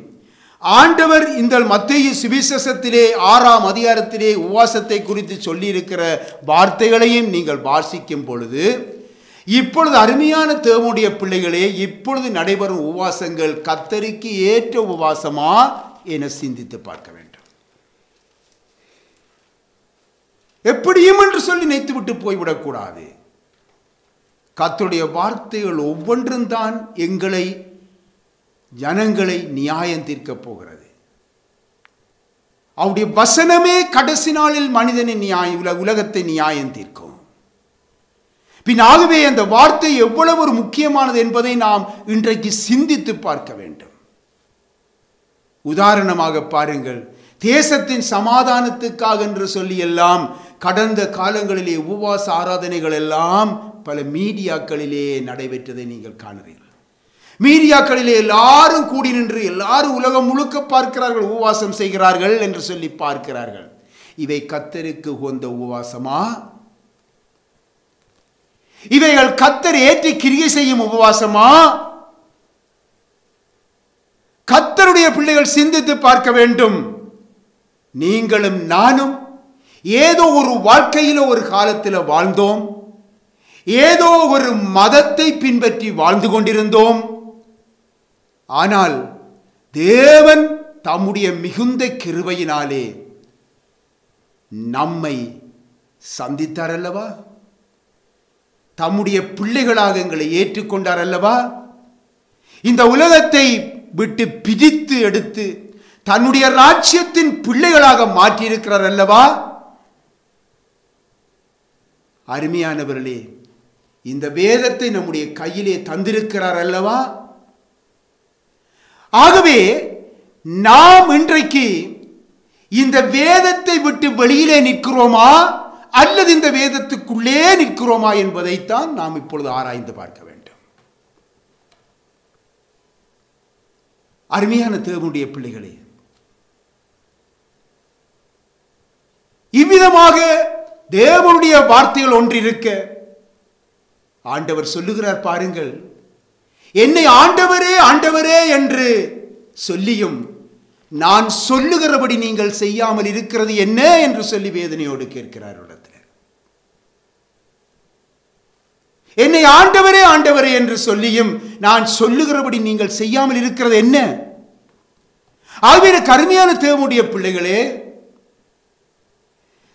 ஆண்டவர் இந்த மத்தேயு சுவிசேஷத்திலே 6ஆம் அதிகாரத்திலே உபவாசத்தை குறித்து சொல்லியிருக்கிற வார்த்தைகளையும் நீங்கள் வாசிக்கும் பொழுது, இப்பொழுது அருமையான தேவனுடைய பிள்ளைகளே, இப்பொழுது நடைபெறும் உபவாசங்கள் கர்த்தருக்கு ஏற்ற உபவாசமா என சிந்தித்து பார்க்க வேண்டும். எப்படியும் என்று சொல்லி நினைத்துவிட்டு போய்விடக்கூடாது. கர்த்தருடைய வார்த்தைகள் ஒவ்வொன்றும் தான் எங்களை, ஜனங்களை நியாயம் தீர்க்க போகிறது. அவருடைய வசனமே கடைசி நாளில் மனிதனின் உலகத்தை நியாயம் தீர்க்கும். பின்னாகவே அந்த வார்த்தை எவ்வளவு ஒரு முக்கியமானது என்பதை நாம் இன்றைக்கு சிந்தித்து பார்க்க வேண்டும். உதாரணமாக பாருங்கள், தேசத்தின் சமாதானத்துக்காக என்று சொல்லி எல்லாம் கடந்த காலங்களிலே உபவாச ஆராதனைகள் எல்லாம் பல மீடியாக்களிலே நடைபெற்றதை நீங்கள் காணுறீர்கள். மீடியாக்களிலே எல்லாரும் கூடி நின்று எல்லாரும் உலகம் முழுக்க பார்க்கிறார்கள், உபவாசம் செய்கிறார்கள் என்று சொல்லி பார்க்கிறார்கள். இவை கர்த்தருக்கு உகந்த உபவாசமா? இவைகள் கர்த்தர் ஏற்றி கிரியை செய்யும் உபவாசமா? கர்த்தருடைய பிள்ளைகள் சிந்தித்து பார்க்க வேண்டும். நீங்களும் நானும் ஏதோ ஒரு வாழ்க்கையில ஒரு காலத்தில் வாழ்ந்தோம், ஏதோ ஒரு மதத்தை பின்பற்றி வாழ்ந்து கொண்டிருந்தோம். ஆனால் தேவன் தம்முடைய மிகுந்த கிருபையினாலே நம்மை சந்தித்தார் அல்லவா? தம்முடைய பிள்ளைகளாக எங்களை ஏற்றுக்கொண்டார் அல்லவா? இந்த உலகத்தை விட்டு பிரித்து எடுத்து தன்னுடைய ராஜ்யத்தின் பிள்ளைகளாக மாற்றியிருக்கிறார் அல்லவா? அருமையானவர்களே, இந்த வேதத்தை நம்முடைய கையிலே தந்திருக்கிறார் அல்லவா? ஆகவே நாம் இன்றைக்கு இந்த வேதத்தை விட்டு வெளியிலே நிற்கிறோமா அல்லது இந்த வேதத்துக்குள்ளே நிற்கிறோமா என்பதைத்தான் நாம் இப்பொழுது ஆராய்ந்து பார்க்க வேண்டும். அருமையான தேவனுடைய பிள்ளைகளே, இவ்விதமாக தேவனுடைய வார்த்தைகள் ஒன்றிருக்க ஆண்டவர் சொல்லுகிறார் பாருங்கள், என்னை ஆண்டவரே ஆண்டவரே என்று சொல்லியும் நான் சொல்லுகிறபடி நீங்கள் செய்யாமல் இருக்கிறது என்ன என்று சொல்லி வேதனையோடு கேட்கிறார் இடத்தில். என்னை ஆண்டவரே ஆண்டவரே என்று சொல்லியும் நான் சொல்லுகிறபடி நீங்கள் செய்யாமல் இருக்கிறது என்ன? ஆகவே கருமையான தேவனுடைய பிள்ளைகளே,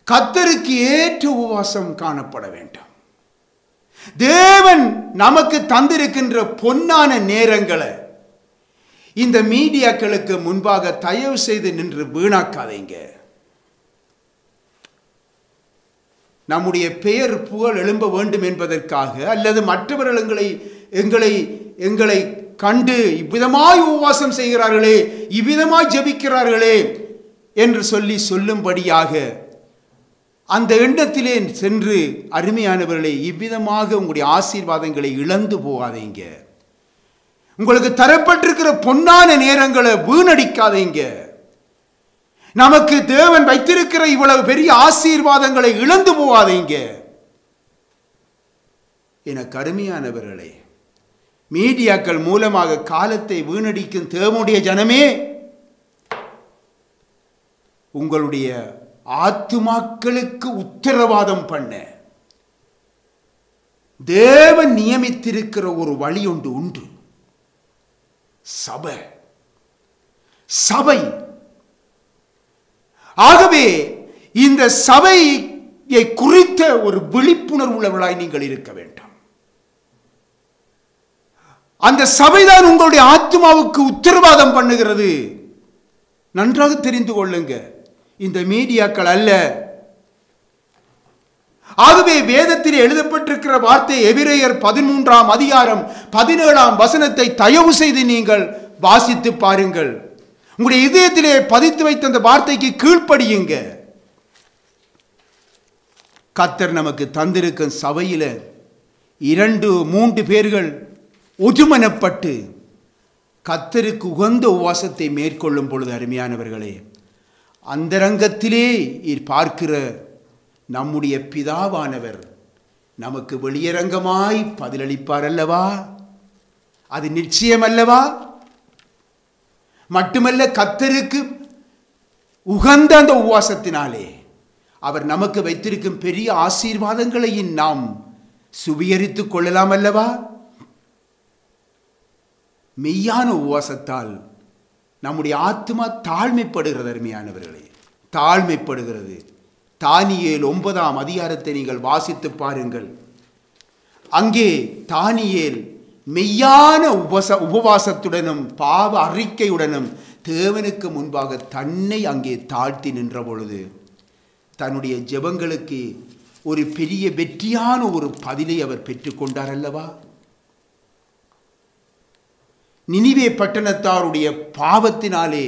கர்த்தருக்கு ஏற்ற உபவாசம் காணப்பட வேண்டும். தேவன் நமக்கு தந்திருக்கின்ற பொன்னான நேரங்களை இந்த மீடியாக்களுக்கு முன்பாக தயவு செய்து நின்று வீணாக்காதீங்க. நம்முடைய பெயர் புகழ் எழும்ப வேண்டும் என்பதற்காக அல்லது மற்றவர்கள் எங்களை கண்டு இவ்விதமாய் உபவாசம் செய்கிறார்களே, இவ்விதமாய் ஜெபிக்கிறார்களே என்று சொல்லும்படியாக அந்த எண்ணத்திலே சென்று அருமையானவர்களே, இவ்விதமாக உங்களுடைய ஆசீர்வாதங்களை இழந்து போகாதீங்க. உங்களுக்கு தரப்பட்டிருக்கிற பொன்னான நேரங்களை வீணடிக்காதீங்க. நமக்கு தேவன் வைத்திருக்கிற இவ்வளவு பெரிய ஆசீர்வாதங்களை இழந்து போகாதீங்க. எனக்கு அருமையானவர்களே, மீடியாக்கள் மூலமாக காலத்தை வீணடிக்கும் தேவனுடைய ஜனமே, உங்களுடைய ஆத்துமாக்களுக்கு உத்தரவாதம் பண்ண தேவன் நியமித்திருக்கிற ஒரு வழி ஒன்று உண்டு. சபை. ஆகவே இந்த சபையை குறித்த ஒரு விழிப்புணர்வு உள்ளவர்களாய் நீங்கள் இருக்க வேண்டும். அந்த சபைதான் உங்களுடைய ஆத்மாவுக்கு உத்தரவாதம் பண்ணுகிறது. நன்றாக தெரிந்து கொள்ளுங்க, இந்த மீடியாக்கள் அல்ல. ஆகவே வேதத்தில் எழுதப்பட்டிருக்கிற வார்த்தை எபிரேயர் 13ஆம் அதிகாரம் 17ஆம் வசனத்தை தயவு செய்து நீங்கள் வாசித்து பாருங்கள். உங்களுடைய இதயத்திலே பதித்து வைத்த அந்த வார்த்தைக்கு கீழ்ப்படியுங்க. கர்த்தர் நமக்கு தந்திருக்கும் சபையில 2-3 பேர்கள் ஒருமனப்பட்டு கர்த்தருக்கு உகந்த உபவாசத்தை மேற்கொள்ளும் பொழுது அருமையானவர்களே, அந்தரங்கத்திலே பார்க்கிற நம்முடைய பிதாவானவர் நமக்கு வெளியரங்கமாய் பதிலளிப்பார் அல்லவா? அது நிச்சயம் அல்லவா? மட்டுமல்ல, கர்த்தருக்கு உகந்த அந்த உபவாசத்தினாலே அவர் நமக்கு வைத்திருக்கும் பெரிய ஆசீர்வாதங்களையும் நாம் சுவீகரித்துக் கொள்ளலாம் அல்லவா? மெய்யான உபவாசத்தால் நம்முடைய ஆத்மா தாழ்மைப்படுகிறது. அருமையானவர்களே, தாழ்மைப்படுகிறது. தானியேல் 9ஆம் அதிகாரத்தை நீங்கள் வாசித்து பாருங்கள். அங்கே தானியேல் மெய்யான உபவாசத்துடனும் பாவ அறிக்கையுடனும் தேவனுக்கு முன்பாக தன்னை அங்கே தாழ்த்தி நின்ற பொழுது தன்னுடைய ஜெபங்களுக்கு ஒரு பெரிய வெற்றியான ஒரு பதிலை அவர் பெற்றுக்கொண்டார் அல்லவா? நினிவே பட்டணத்தாருடைய பாவத்தினாலே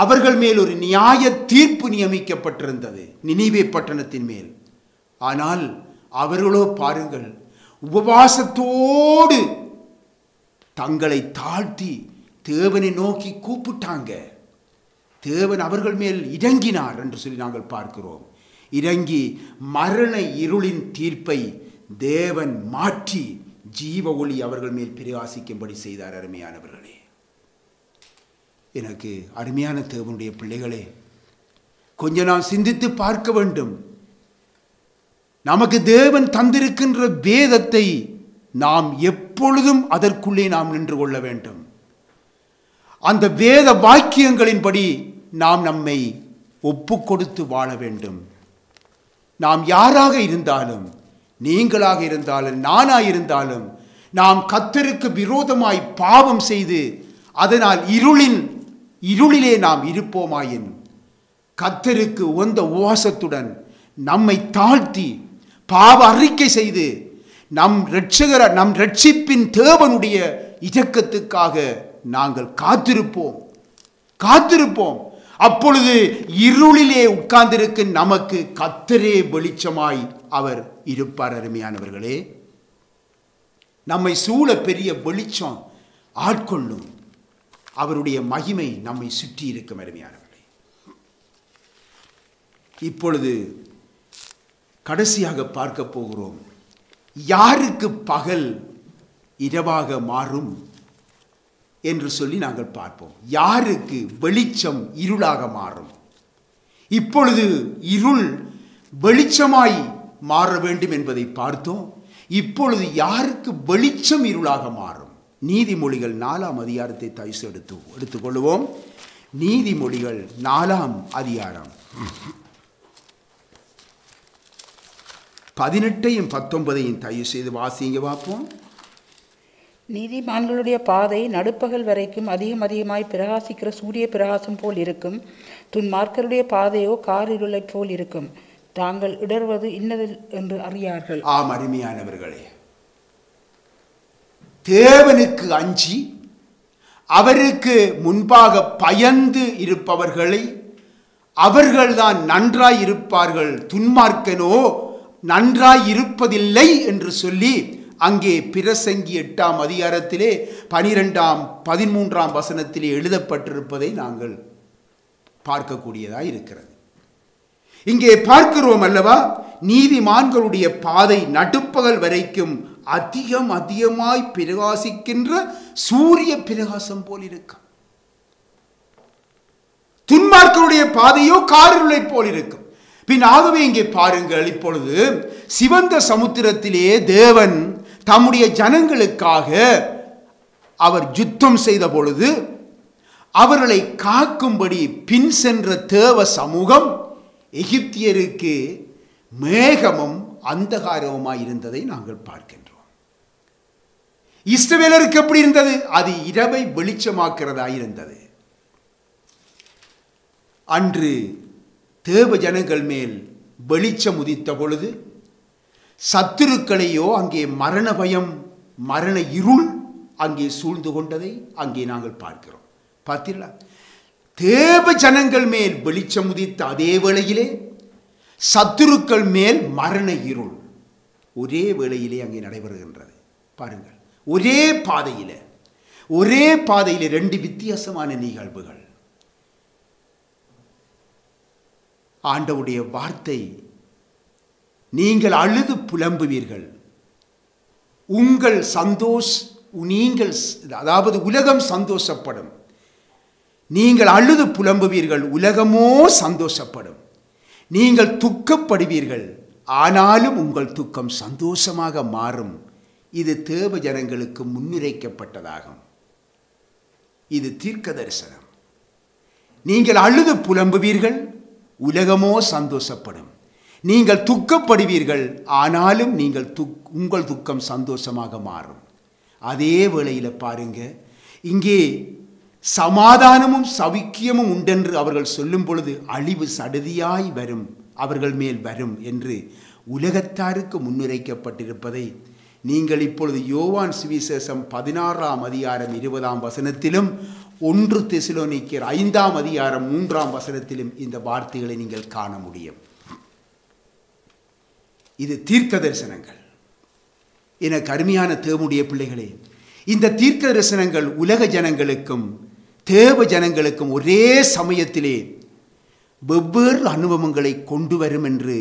அவர்கள் மேல் ஒரு நியாய தீர்ப்பு நியமிக்கப்பட்டிருந்தது, நினிவே பட்டணத்தின் மேல். ஆனால் அவர்களோ பாருங்கள், உபவாசத்தோடு தங்களை தாழ்த்தி தேவனை நோக்கி கூப்பிட்டாங்க. தேவன் அவர்கள் மேல் இறங்கினார் என்று சொல்லி நாங்கள் பார்க்கிறோம். இறங்கி மரண இருளின் தீர்ப்பை தேவன் மாற்றி ஜீவ ஒளி அவர்கள் மேல் பிரகாசிக்கும்படி செய்தார். அருமையானவர்களே, எனக்கு அருமையான தேவனுடைய பிள்ளைகளே, கொஞ்சம் நாம் சிந்தித்து பார்க்க வேண்டும். நமக்கு தேவன் தந்திருக்கின்ற வேதத்தை நாம் எப்பொழுதும் அதற்குள்ளே நாம் நின்று கொள்ள வேண்டும். அந்த வேத வாக்கியங்களின்படி நாம் நம்மை ஒப்பு கொடுத்து வாழ வேண்டும். நாம் யாராக இருந்தாலும், நீங்களாக இருந்தாலும், நானாக இருந்தாலும், நாம் கர்த்தருக்கு விரோதமாய் பாவம் செய்து அதனால் இருளிலே நாம் இருப்போமாயின் கர்த்தருக்கு உகந்த உபவாசத்துடன் நம்மை தாழ்த்தி பாவ அறிக்கை செய்து நம் ரட்சிப்பின் தேவனுடைய இரக்கத்துக்காக நாங்கள் காத்திருப்போம். அப்பொழுது இருளிலே உட்கார்ந்திருக்கும் நமக்கு கர்த்தரே வெளிச்சமாய் அவர் இருப்பார். அருமையானவர்களே, நம்மை சூழ பெரிய வெளிச்சம் ஆட்கொள்ளும். அவருடைய மகிமை நம்மை சுற்றி இருக்கும் அருமையானவர்களே. இப்பொழுது கடைசியாக பார்க்க போகிறோம், யாருக்கு பகல் இரவாக மாறும் என்று சொல்லி நாங்கள் பார்ப்போம். யாருக்கு வெளிச்சம் இருளாக மாறும்? இப்பொழுது இருள் வெளிச்சமாய் மாற வேண்டும் என்பதை பார்த்தோம். இப்பொழுது யாருக்கு வெளிச்சம் இருளாக மாறும்? நீதிமொழிகள் 4ஆம் அதிகாரத்தை தயவு எடுத்துக்கொள்வோம். நீதிமொழிகள் 4ஆம் அதிகாரம் 18ஐயும் 19ஐயும் தயவு செய்து வாசிங்க பார்ப்போம். நீதிமான்களுடைய பாதை நடுப்பகல் வரைக்கும் அதிகமாய் பிரகாசிக்கிற சூரிய பிரகாசம் போல் இருக்கும். துன்மார்க்கருடைய பாதையோ காரிருளைப் போல் இருக்கும். தாங்கள் இடர்வது இன்னது என்று அறியார்கள். ஆம் அருமையானவர்களே, தேவனுக்கு அஞ்சி அவருக்கு முன்பாக பயந்து இருப்பவர்களை அவர்கள்தான் நன்றாய் இருப்பார்கள், துன்மார்க்கனோ நன்றாய் இருப்பதில்லை என்று சொல்லி அங்கே பிரசங்கி 8ஆம் அதிகாரத்திலே 12ஆம் 13ஆம் வசனத்திலே எழுதப்பட்டிருப்பதை நாங்கள் பார்க்கக்கூடியதாக இருக்கிறது. இங்கே பார்க்கிறோம் அல்லவா, நீதிமான்களுடைய பாதை நடுப்பகல் வரைக்கும் அதிகமாய் பிரகாசிக்கின்ற சூரிய பிரகாசம் போல் இருக்கும். துன்மார்க்கருடைய பாதையோ காரிருளை போல் இருக்கும். பின் ஆகவே இங்கே பாருங்கள், இப்பொழுது சிவந்த சமுத்திரத்திலே தேவன் தம்முடைய ஜனங்களுக்காக அவர் யுத்தம் செய்த பொழுது அவர்களை காக்கும்படி பின் சென்ற தேவ சமூகம் எகிப்தியருக்கு மேகமும் அந்தகாரமுமாய் இருந்ததை நாங்கள் பார்க்கின்றோம். இஸ்ரவேலருக்கு எப்படி இருந்தது? அது இரவை வெளிச்சமாக்கிறதாய் இருந்தது. அன்று தேவ ஜனங்கள் மேல் வெளிச்சம் உதித்த பொழுது சத்துருக்களையோ அங்கே மரண பயம், மரண இருள் அங்கே சூழ்ந்து கொண்டதை அங்கே நாங்கள் பார்க்கிறோம். பார்த்தீங்களா? தேவ ஜனங்கள் மேல் வெளிச்சம் உதித்த அதே வேளையிலே சத்துருக்கள் மேல் மரண இருள் ஒரே வேளையிலே அங்கே நடைபெறுகின்றது. பாருங்கள், ஒரே பாதையிலே 2 வித்தியாசமான நிகழ்வுகள். ஆண்டவருடைய வார்த்தை, நீங்கள் அழுது புலம்புவீர்கள், அதாவது உலகம் சந்தோஷப்படும். நீங்கள் அழுது புலம்புவீர்கள், உலகமோ சந்தோஷப்படும். நீங்கள் துக்கப்படுவீர்கள், ஆனாலும் உங்கள் துக்கம் சந்தோஷமாக மாறும். இது தேவ ஜனங்களுக்கு முன்னுரைக்கப்பட்டதாகும். இது தீர்க்க தரிசனம். நீங்கள் அழுது புலம்புவீர்கள், உலகமோ சந்தோஷப்படும். நீங்கள் துக்கப்படுவீர்கள், ஆனாலும் உங்கள் துக்கம் சந்தோஷமாக மாறும். அதே வேளையில் பாருங்க, இங்கே சமாதானமும் சவிக்கியமும் உண்டென்று அவர்கள் சொல்லும் பொழுது அழிவு சடுதியாய் வரும், அவர்கள் மேல் வரும் என்று உலகத்தாருக்கு முன்னுரைக்கப்பட்டிருப்பதை நீங்கள் இப்பொழுது யோவான் சுவிசேஷம் 16ஆம் அதிகாரம் 20ஆம் வசனத்திலும் 1 தெசலோனிக்கேயர் 5ஆம் அதிகாரம் 3ஆம் வசனத்திலும் இந்த வார்த்தைகளை நீங்கள் காண முடியும். இது தீர்க்க தரிசனங்கள். எனக்கு அருமையான தேவனுடைய பிள்ளைகளே, இந்த தீர்க்க தரிசனங்கள் உலக ஜனங்களுக்கும் தேவ ஜனங்களுக்கும் ஒரே சமயத்திலே வெவ்வேறு அனுபவங்களை கொண்டு வரும் என்று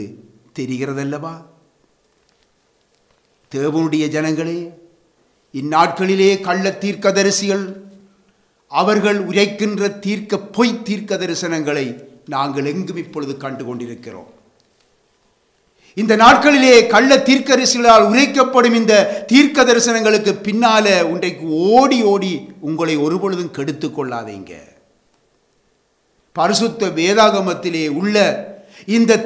தெரிகிறதல்லவா? தேவனுடைய ஜனங்களே, இந்நாட்களிலே கள்ள தீர்க்கதரிசிகள் அவர்கள் உரைக்கின்ற பொய் தீர்க்க தரிசனங்களை நாங்கள் எங்கும் இப்பொழுது கண்டு கொண்டிருக்கிறோம். இந்த நாட்களிலே கள்ள தீர்க்கதரிசிகளால் உரைக்கப்படும் இந்த தீர்க்க தரிசனங்களுக்கு பின்னால இன்றைக்கு ஓடி உங்களை ஒருபொழுதும் கெடுத்துக் கொள்ளாதீங்க. பரிசுத்த வேதாகமத்திலே உள்ள இந்த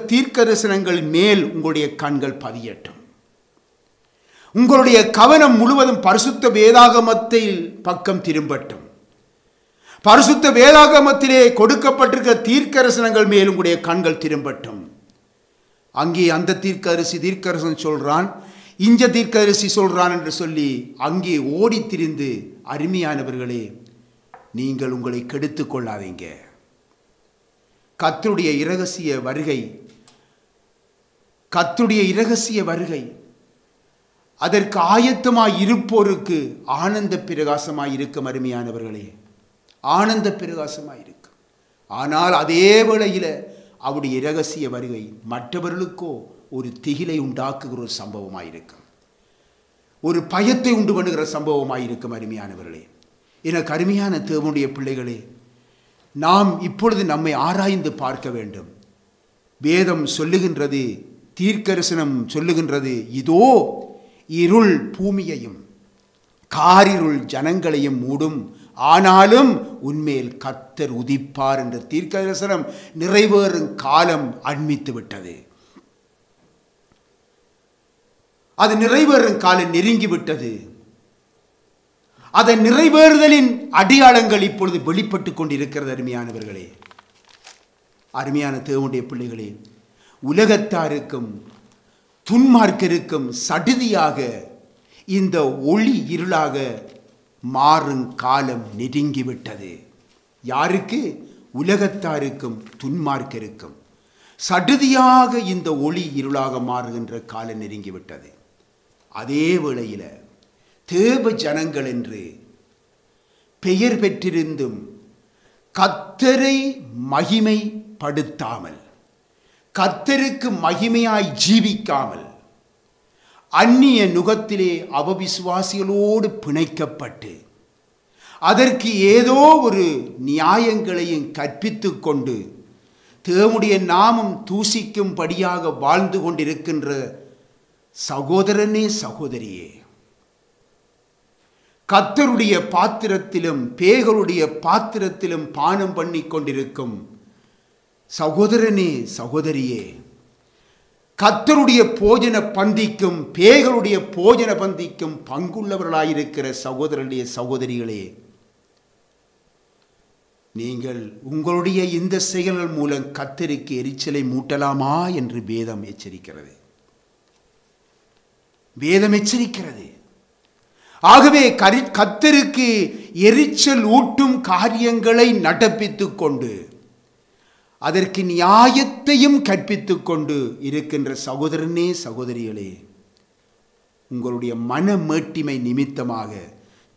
தீர்க்கதரிசனங்கள் மேல் உங்களுடைய கண்கள் பதியட்டும். உங்களுடைய கவனம் முழுவதும் பரிசுத்த வேதாகமத்தில் பக்கம் திரும்பட்டும். பரிசுத்த வேதாகமத்திலே கொடுக்கப்பட்டிருக்கிற தீர்க்கதரிசனங்கள் மேல் உங்களுடைய கண்கள் திரும்பட்டும். அங்கே அந்த தீர்க்கதரிசன் சொல்றான், இஞ்ச தீர்க்கதரிசி சொல்றான் என்று சொல்லி அங்கே ஓடி திரிந்து, அருமையானவர்களே, நீங்கள் உங்களை கெடுத்துக் கொள்ளாதீங்க. கர்த்தருடைய இரகசிய வருகை அதற்கு ஆயத்தமாய் இருப்போருக்கு ஆனந்த பிரகாசமாய் இருக்கும் அருமையானவர்களே, ஆனந்த பிரகாசமாய் இருக்கும். ஆனால் அதே வேளையில் அவருடைய இரகசிய வருகை மற்றவர்களுக்கோ ஒரு திகிலை உண்டாக்குகிற ஒரு சம்பவமாயிருக்கும், ஒரு பயத்தை உண்டு பண்ணுகிற சம்பவமாயிருக்கும் அருமையானவர்களே. எனக்கு அருமையான தேவனுடைய பிள்ளைகளே, நாம் இப்பொழுது நம்மை ஆராய்ந்து பார்க்க வேண்டும். வேதம் சொல்லுகின்றது, தீர்க்கதரிசனம் சொல்லுகின்றது, இதோ இருள் பூமியையும் காரிருள் ஜனங்களையும் மூடும், ஆனாலும் உன்மேல் கர்த்தர் உதிப்பார் என்ற தீர்க்கதரிசனம் நிறைவேறும் காலம் அண்மித்து விட்டது. அது நிறைவேறும் காலம் நெருங்கிவிட்டது. அதன் நிறைவேறுதலின் அடையாளங்கள் இப்பொழுது வெளிப்பட்டு கொண்டிருக்கிறது அருமையானவர்களே, அருமையான தேவனுடைய பிள்ளைகளே. உலகத்தாருக்கும் துன்மார்க்கருக்கும் சடுதியாக இந்த ஒளி இருளாக மாறும் காலம் நெருங்கிவிட்டது. யாருக்கு? உலகத்தாருக்கும் துன்மார்க்கருக்கும் சடுதியாக இந்த ஒளி இருளாக மாறுகின்ற காலம் நெருங்கிவிட்டது. அதே வேளையில் தேவ ஜனங்கள் என்று பெயர் பெற்றிருந்தும் கர்த்தரை மகிமைப்படுத்தாமல், கர்த்தருக்கு மகிமையாய் ஜீவிக்காமல், அந்நிய நுகத்திலே அவவிசுவாசிகளோடு பிணைக்கப்பட்டு அதற்கு ஏதோ ஒரு நியாயங்களையும் கற்பித்து கொண்டு தேவனுடைய நாமம் தூசிக்கும்படியாக வாழ்ந்து கொண்டிருக்கின்ற சகோதரனே, சகோதரியே, கர்த்தருடைய பாத்திரத்திலும் பேய்களுடைய பாத்திரத்திலும் பானம் பண்ணி கொண்டிருக்கும் சகோதரனே, சகோதரியே, கர்த்தருடைய போஜன பந்திக்கும் பேய்களுடைய போஜன பந்திக்கும் பங்குள்ளவர்களாயிருக்கிற சகோதரனுடைய சகோதரிகளே, நீங்கள் உங்களுடைய இந்த செயல்கள் மூலம் கர்த்தருக்கு எரிச்சலை மூட்டலாமா என்று வேதம் எச்சரிக்கிறது. வேதம் எச்சரிக்கிறது. ஆகவே கர்த்தருக்கு எரிச்சல் ஊட்டும் காரியங்களை நடப்பித்துக் கொண்டு அதற்கு நியாயத்தையும் கற்பித்துக் கொண்டு இருக்கின்ற சகோதரனே, சகோதரிகளே, உங்களுடைய மன மேட்டிமை நிமித்தமாக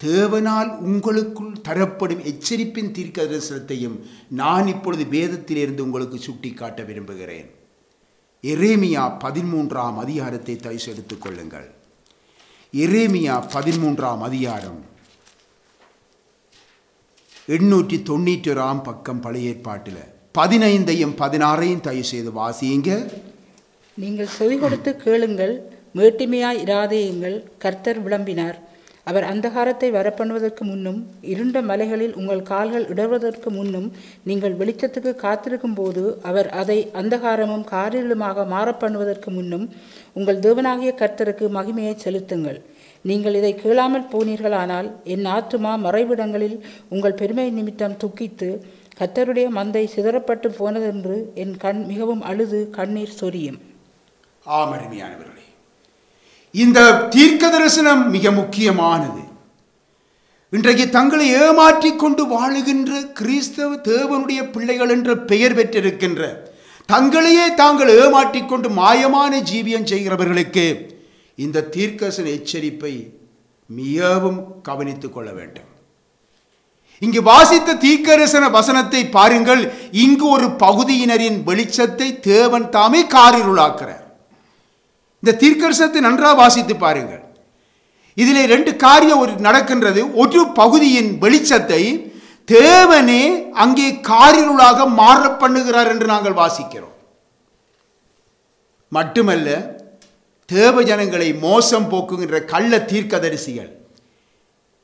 தேவனால் உங்களுக்குள் தரப்படும் எச்சரிப்பின் தீர்க்கதரிசனத்தையும் நான் இப்பொழுது வேதத்திலிருந்து உங்களுக்கு சுட்டி காட்ட விரும்புகிறேன். எரேமியா 13ஆம் அதிகாரத்தை தயவு எடுத்துக் கொள்ளுங்கள். எரேமியா 13ஆம் அதிகாரம் 891 பக்கம் பழைய ஏற்பாட்டில் 15ஐயும் 16ஐயும் தயவு செய்து வாசியுங்க. நீங்கள் செவி கொடுத்து கேளுங்கள், மேட்டிமையாய் இராதேயுங்கள். கர்த்தர் விளம்பினார். அவர் அந்தகாரத்தை வரப்பண்ணுவதற்கு முன்னும் இருண்ட மலைகளில் உங்கள் கால்கள் இடறுவதற்கு முன்னும் நீங்கள் வெளிச்சத்துக்கு காத்திருக்கும் போது அவர் அதை அந்தகாரமும் காரிருளுமாக மாறப்பண்ணுவதற்கு முன்னும் உங்கள் தேவனாகிய கர்த்தருக்கு மகிமையை செலுத்துங்கள். நீங்கள் இதை கேளாமல் போனீர்களானால் என் ஆத்துமா மறைவிடங்களில் உங்கள் பெருமை நிமித்தம் துக்கித்து கர்த்தருடைய மந்தை சிதறப்பட்டு போனதென்று என் கண் மிகவும் அழுது கண்ணீர் சொரியும். ஆமருமையானவர்களே, இந்த தீர்க்க தரிசனம் மிக முக்கியமானது. இன்றைக்கு தங்களை ஏமாற்றிக் கொண்டு வாழுகின்ற கிறிஸ்தவ தேவனுடைய பிள்ளைகள் என்ற பெயர் பெற்றிருக்கின்ற, தங்களையே தாங்கள் ஏமாற்றிக் கொண்டு மாயமான ஜீவியம் செய்கிறவர்களுக்கு இந்த தீர்க்கதரிசன எச்சரிப்பை மிகவும் கவனித்துக் கொள்ள வேண்டும். இங்கு வாசித்த தீர்க்கதரிசன வசனத்தை பாருங்கள். இங்கு ஒரு பகுதியினரின் வெளிச்சத்தை தேவன் தாமே காரிருளாக்குறார். இந்த தீர்க்கதரிசனத்தை நன்றாக வாசித்து பாருங்கள். இதிலே 2 காரியம் நடக்கின்றது. ஒரு பகுதியின் வெளிச்சத்தை தேவனே அங்கே காரிருளாக மாற பண்ணுகிறார் என்று நாங்கள் வாசிக்கிறோம். மட்டுமல்ல, தேவ ஜனங்களை மோசம் போக்குகின்ற கள்ள தீர்க்கதரிசிகள்,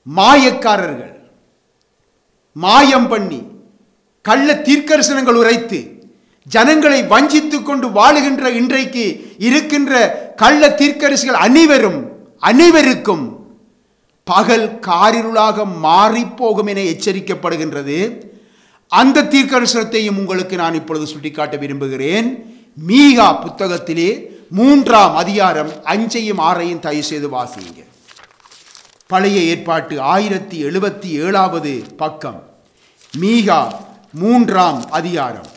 மாயக்காரர்கள், மாயம் பண்ணி கள்ள தீர்க்கதரிசனங்கள் உரைத்து ஜனங்களை வஞ்சித்துக் கொண்டு வாழுகின்ற இன்றைக்கு இருக்கின்ற கள்ள தீர்க்கதரிசிகள் அனைவருக்கும் பகல் காரிருளாக மாறிப்போகும் என எச்சரிக்கப்படுகின்றது. அந்த தீர்க்கதரிசனத்தையும் உங்களுக்கு நான் இப்பொழுது சுட்டிக்காட்ட விரும்புகிறேன். மீகா புத்தகத்திலே 3ஆம் அதிகாரம் 5ஐயும் 6ஐயும் தயவு செய்து வாசியுங்க. பழைய ஏற்பாட்டு 1077வது பக்கம், மீகா 3ஆம் அதிகாரம்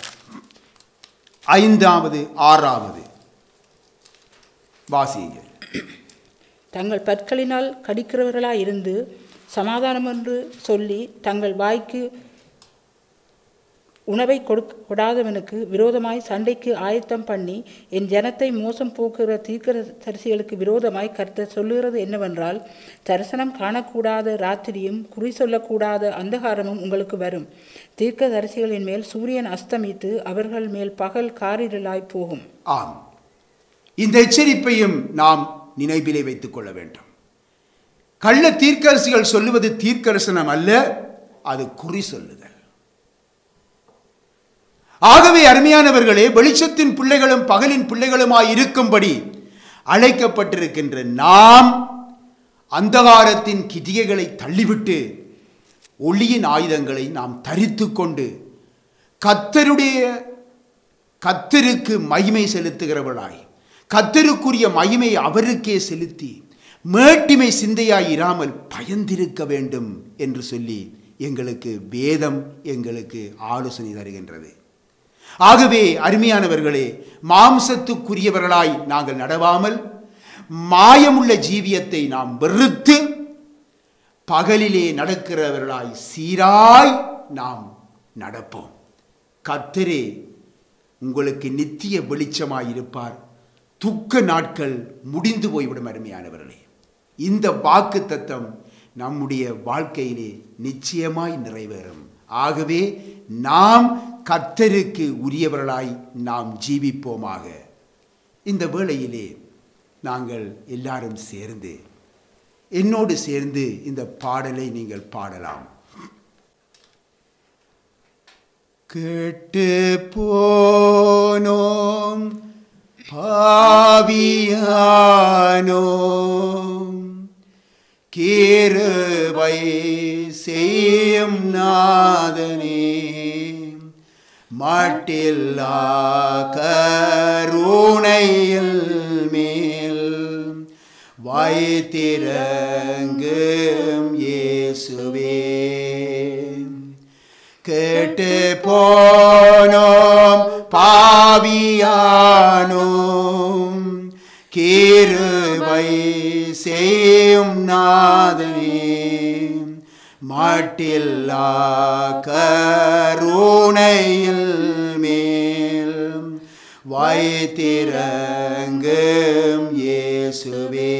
5வது 6வது வாசியுங்க. தங்கள் பற்களினால் கடிக்கிறவர்களாயிருந்து சமாதானம் என்று சொல்லி தங்கள் வாய்க்கு உணவை கொடாதவனுக்கு விரோதமாய் சண்டைக்கு ஆயத்தம் பண்ணி என் ஜனத்தை மோசம் போக்குகிற தீர்க்கதரிசிகளுக்கு விரோதமாய் கர்த்தர் சொல்லுகிறது என்னவென்றால், தரிசனம் காணக்கூடாத ராத்திரியும் குறி சொல்லக்கூடாத அந்தகாரமும் உங்களுக்கு வரும். தீர்க்கதரிசிகளின் மேல் சூரியன் அஸ்தமித்து அவர்கள் மேல் பகல் காரிருளாய் போகும். ஆம், இந்த எச்சரிப்பையும் நாம் நினைவிலே வைத்துக் கொள்ள வேண்டும். கள்ள தீர்க்கதரிசிகள் சொல்லுவது தீர்க்கதரிசனம் அல்ல, அது குறி சொல்லுதல். ஆகவே அருமையானவர்களே, வெளிச்சத்தின் பிள்ளைகளும் பகலின் பிள்ளைகளுமாய் இருக்கும்படி அழைக்கப்பட்டிருக்கின்ற நாம் அந்தகாரத்தின் கிரியைகளை தள்ளிவிட்டு ஒளியின் ஆயுதங்களை நாம் தரித்து கொண்டு கர்த்தருக்கு மகிமை செலுத்துகிறவர்களாய், கர்த்தருக்குரிய மகிமை அவருக்கே செலுத்தி மேட்டிமை சிந்தையாய் இராமல் பயந்திருக்க வேண்டும் என்று சொல்லி எங்களுக்கு வேதம் எங்களுக்கு ஆலோசனை தருகின்றது. ஆகவே அருமையானவர்களே, மாம்சத்துக்குரியவர்களாய் நாங்கள் நடவாமல் மாயமுள்ள ஜீவியத்தை நாம் வெறுத்து பகலிலே நடக்கிறவர்களாய் சீராய் நாம் நடப்போம். கர்த்தரே உங்களுக்கு நித்திய வெளிச்சமாய் இருப்பார். துக்க நாட்கள் முடிந்து போய்விடும். அருமையானவர்களே, இந்த வாக்கு தத்தம் நம்முடைய வாழ்க்கையிலே நிச்சயமாய் நிறைவேறும். ஆகவே நாம் கர்த்தருக்கு உரியவர்களாய் நாம் ஜீவிப்போமாக. இந்த வேளையிலே நாங்கள் எல்லாரும் சேர்ந்து என்னோடு சேர்ந்து இந்த பாடலை நீங்கள் பாடலாம். கேட்டு போனோம் பாவியானோம், கிருபை செய்யும் நாதனே, மாட்டில்லா கருணையில் மேல் வைத்திரங்கும் இயேசுவே. கேட்டு போனோம் பாவியானோம், கிருபை செய்யும் நாதனே, மாட்டில்லா கருணையில் மேல் வைத்திரங்கும் இயேசுவே.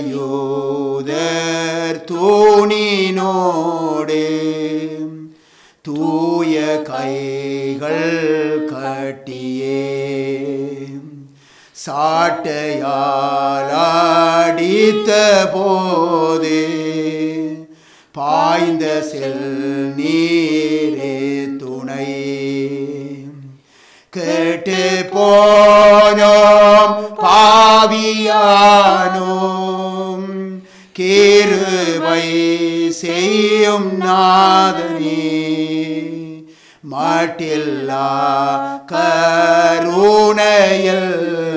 துஷ்டயூதர் தூணினோடு தூய கைகள் கட்டியே சாட்டையால் அடித்த போது பாய்ந்த செல் நீரே துணை. கேட்டு போனோம் பாவியானோம், கிருபை செய்யும் நாதனே, மாட்டில்லா கருணையில்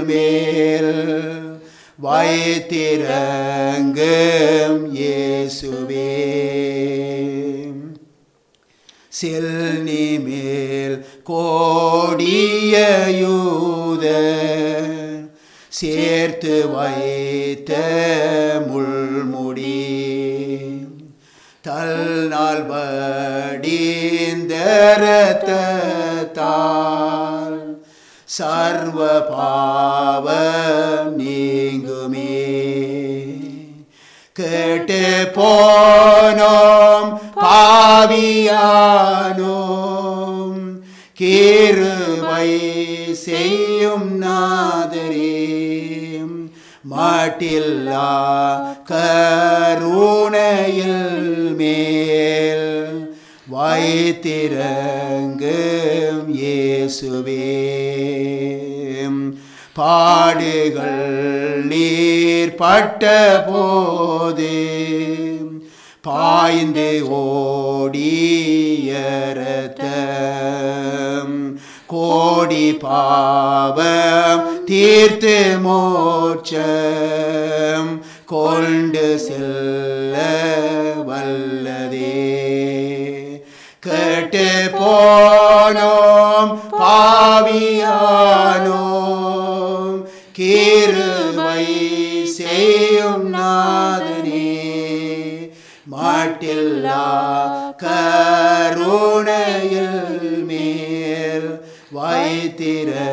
மேல் வைத்திரங்கும் இயேசுவே. செல்னி மேல் கோடிய யூதர் சேர்த்து வைத்த முள்முடி தல்நாள் வடிந்த இரத்தத்தால் சர்வ பாவம் நீங்குமே. கேட்டு போனோம் பாவியானோம், கிருபை செய்யும் நாதரே, மாட்டில்லா கருணையில் மேல் வைத்திரங்கும் இயேசுவே. பாடுகள் நீர் பட்ட போது பாய்ந்து ஓடிய இரத்தம் கோடி பாவம் தீர்த்து மோட்சம் கொண்டு செல்ல வல்லதே. கேட்டு போனோம் பாவியானோம், திறக்கும்.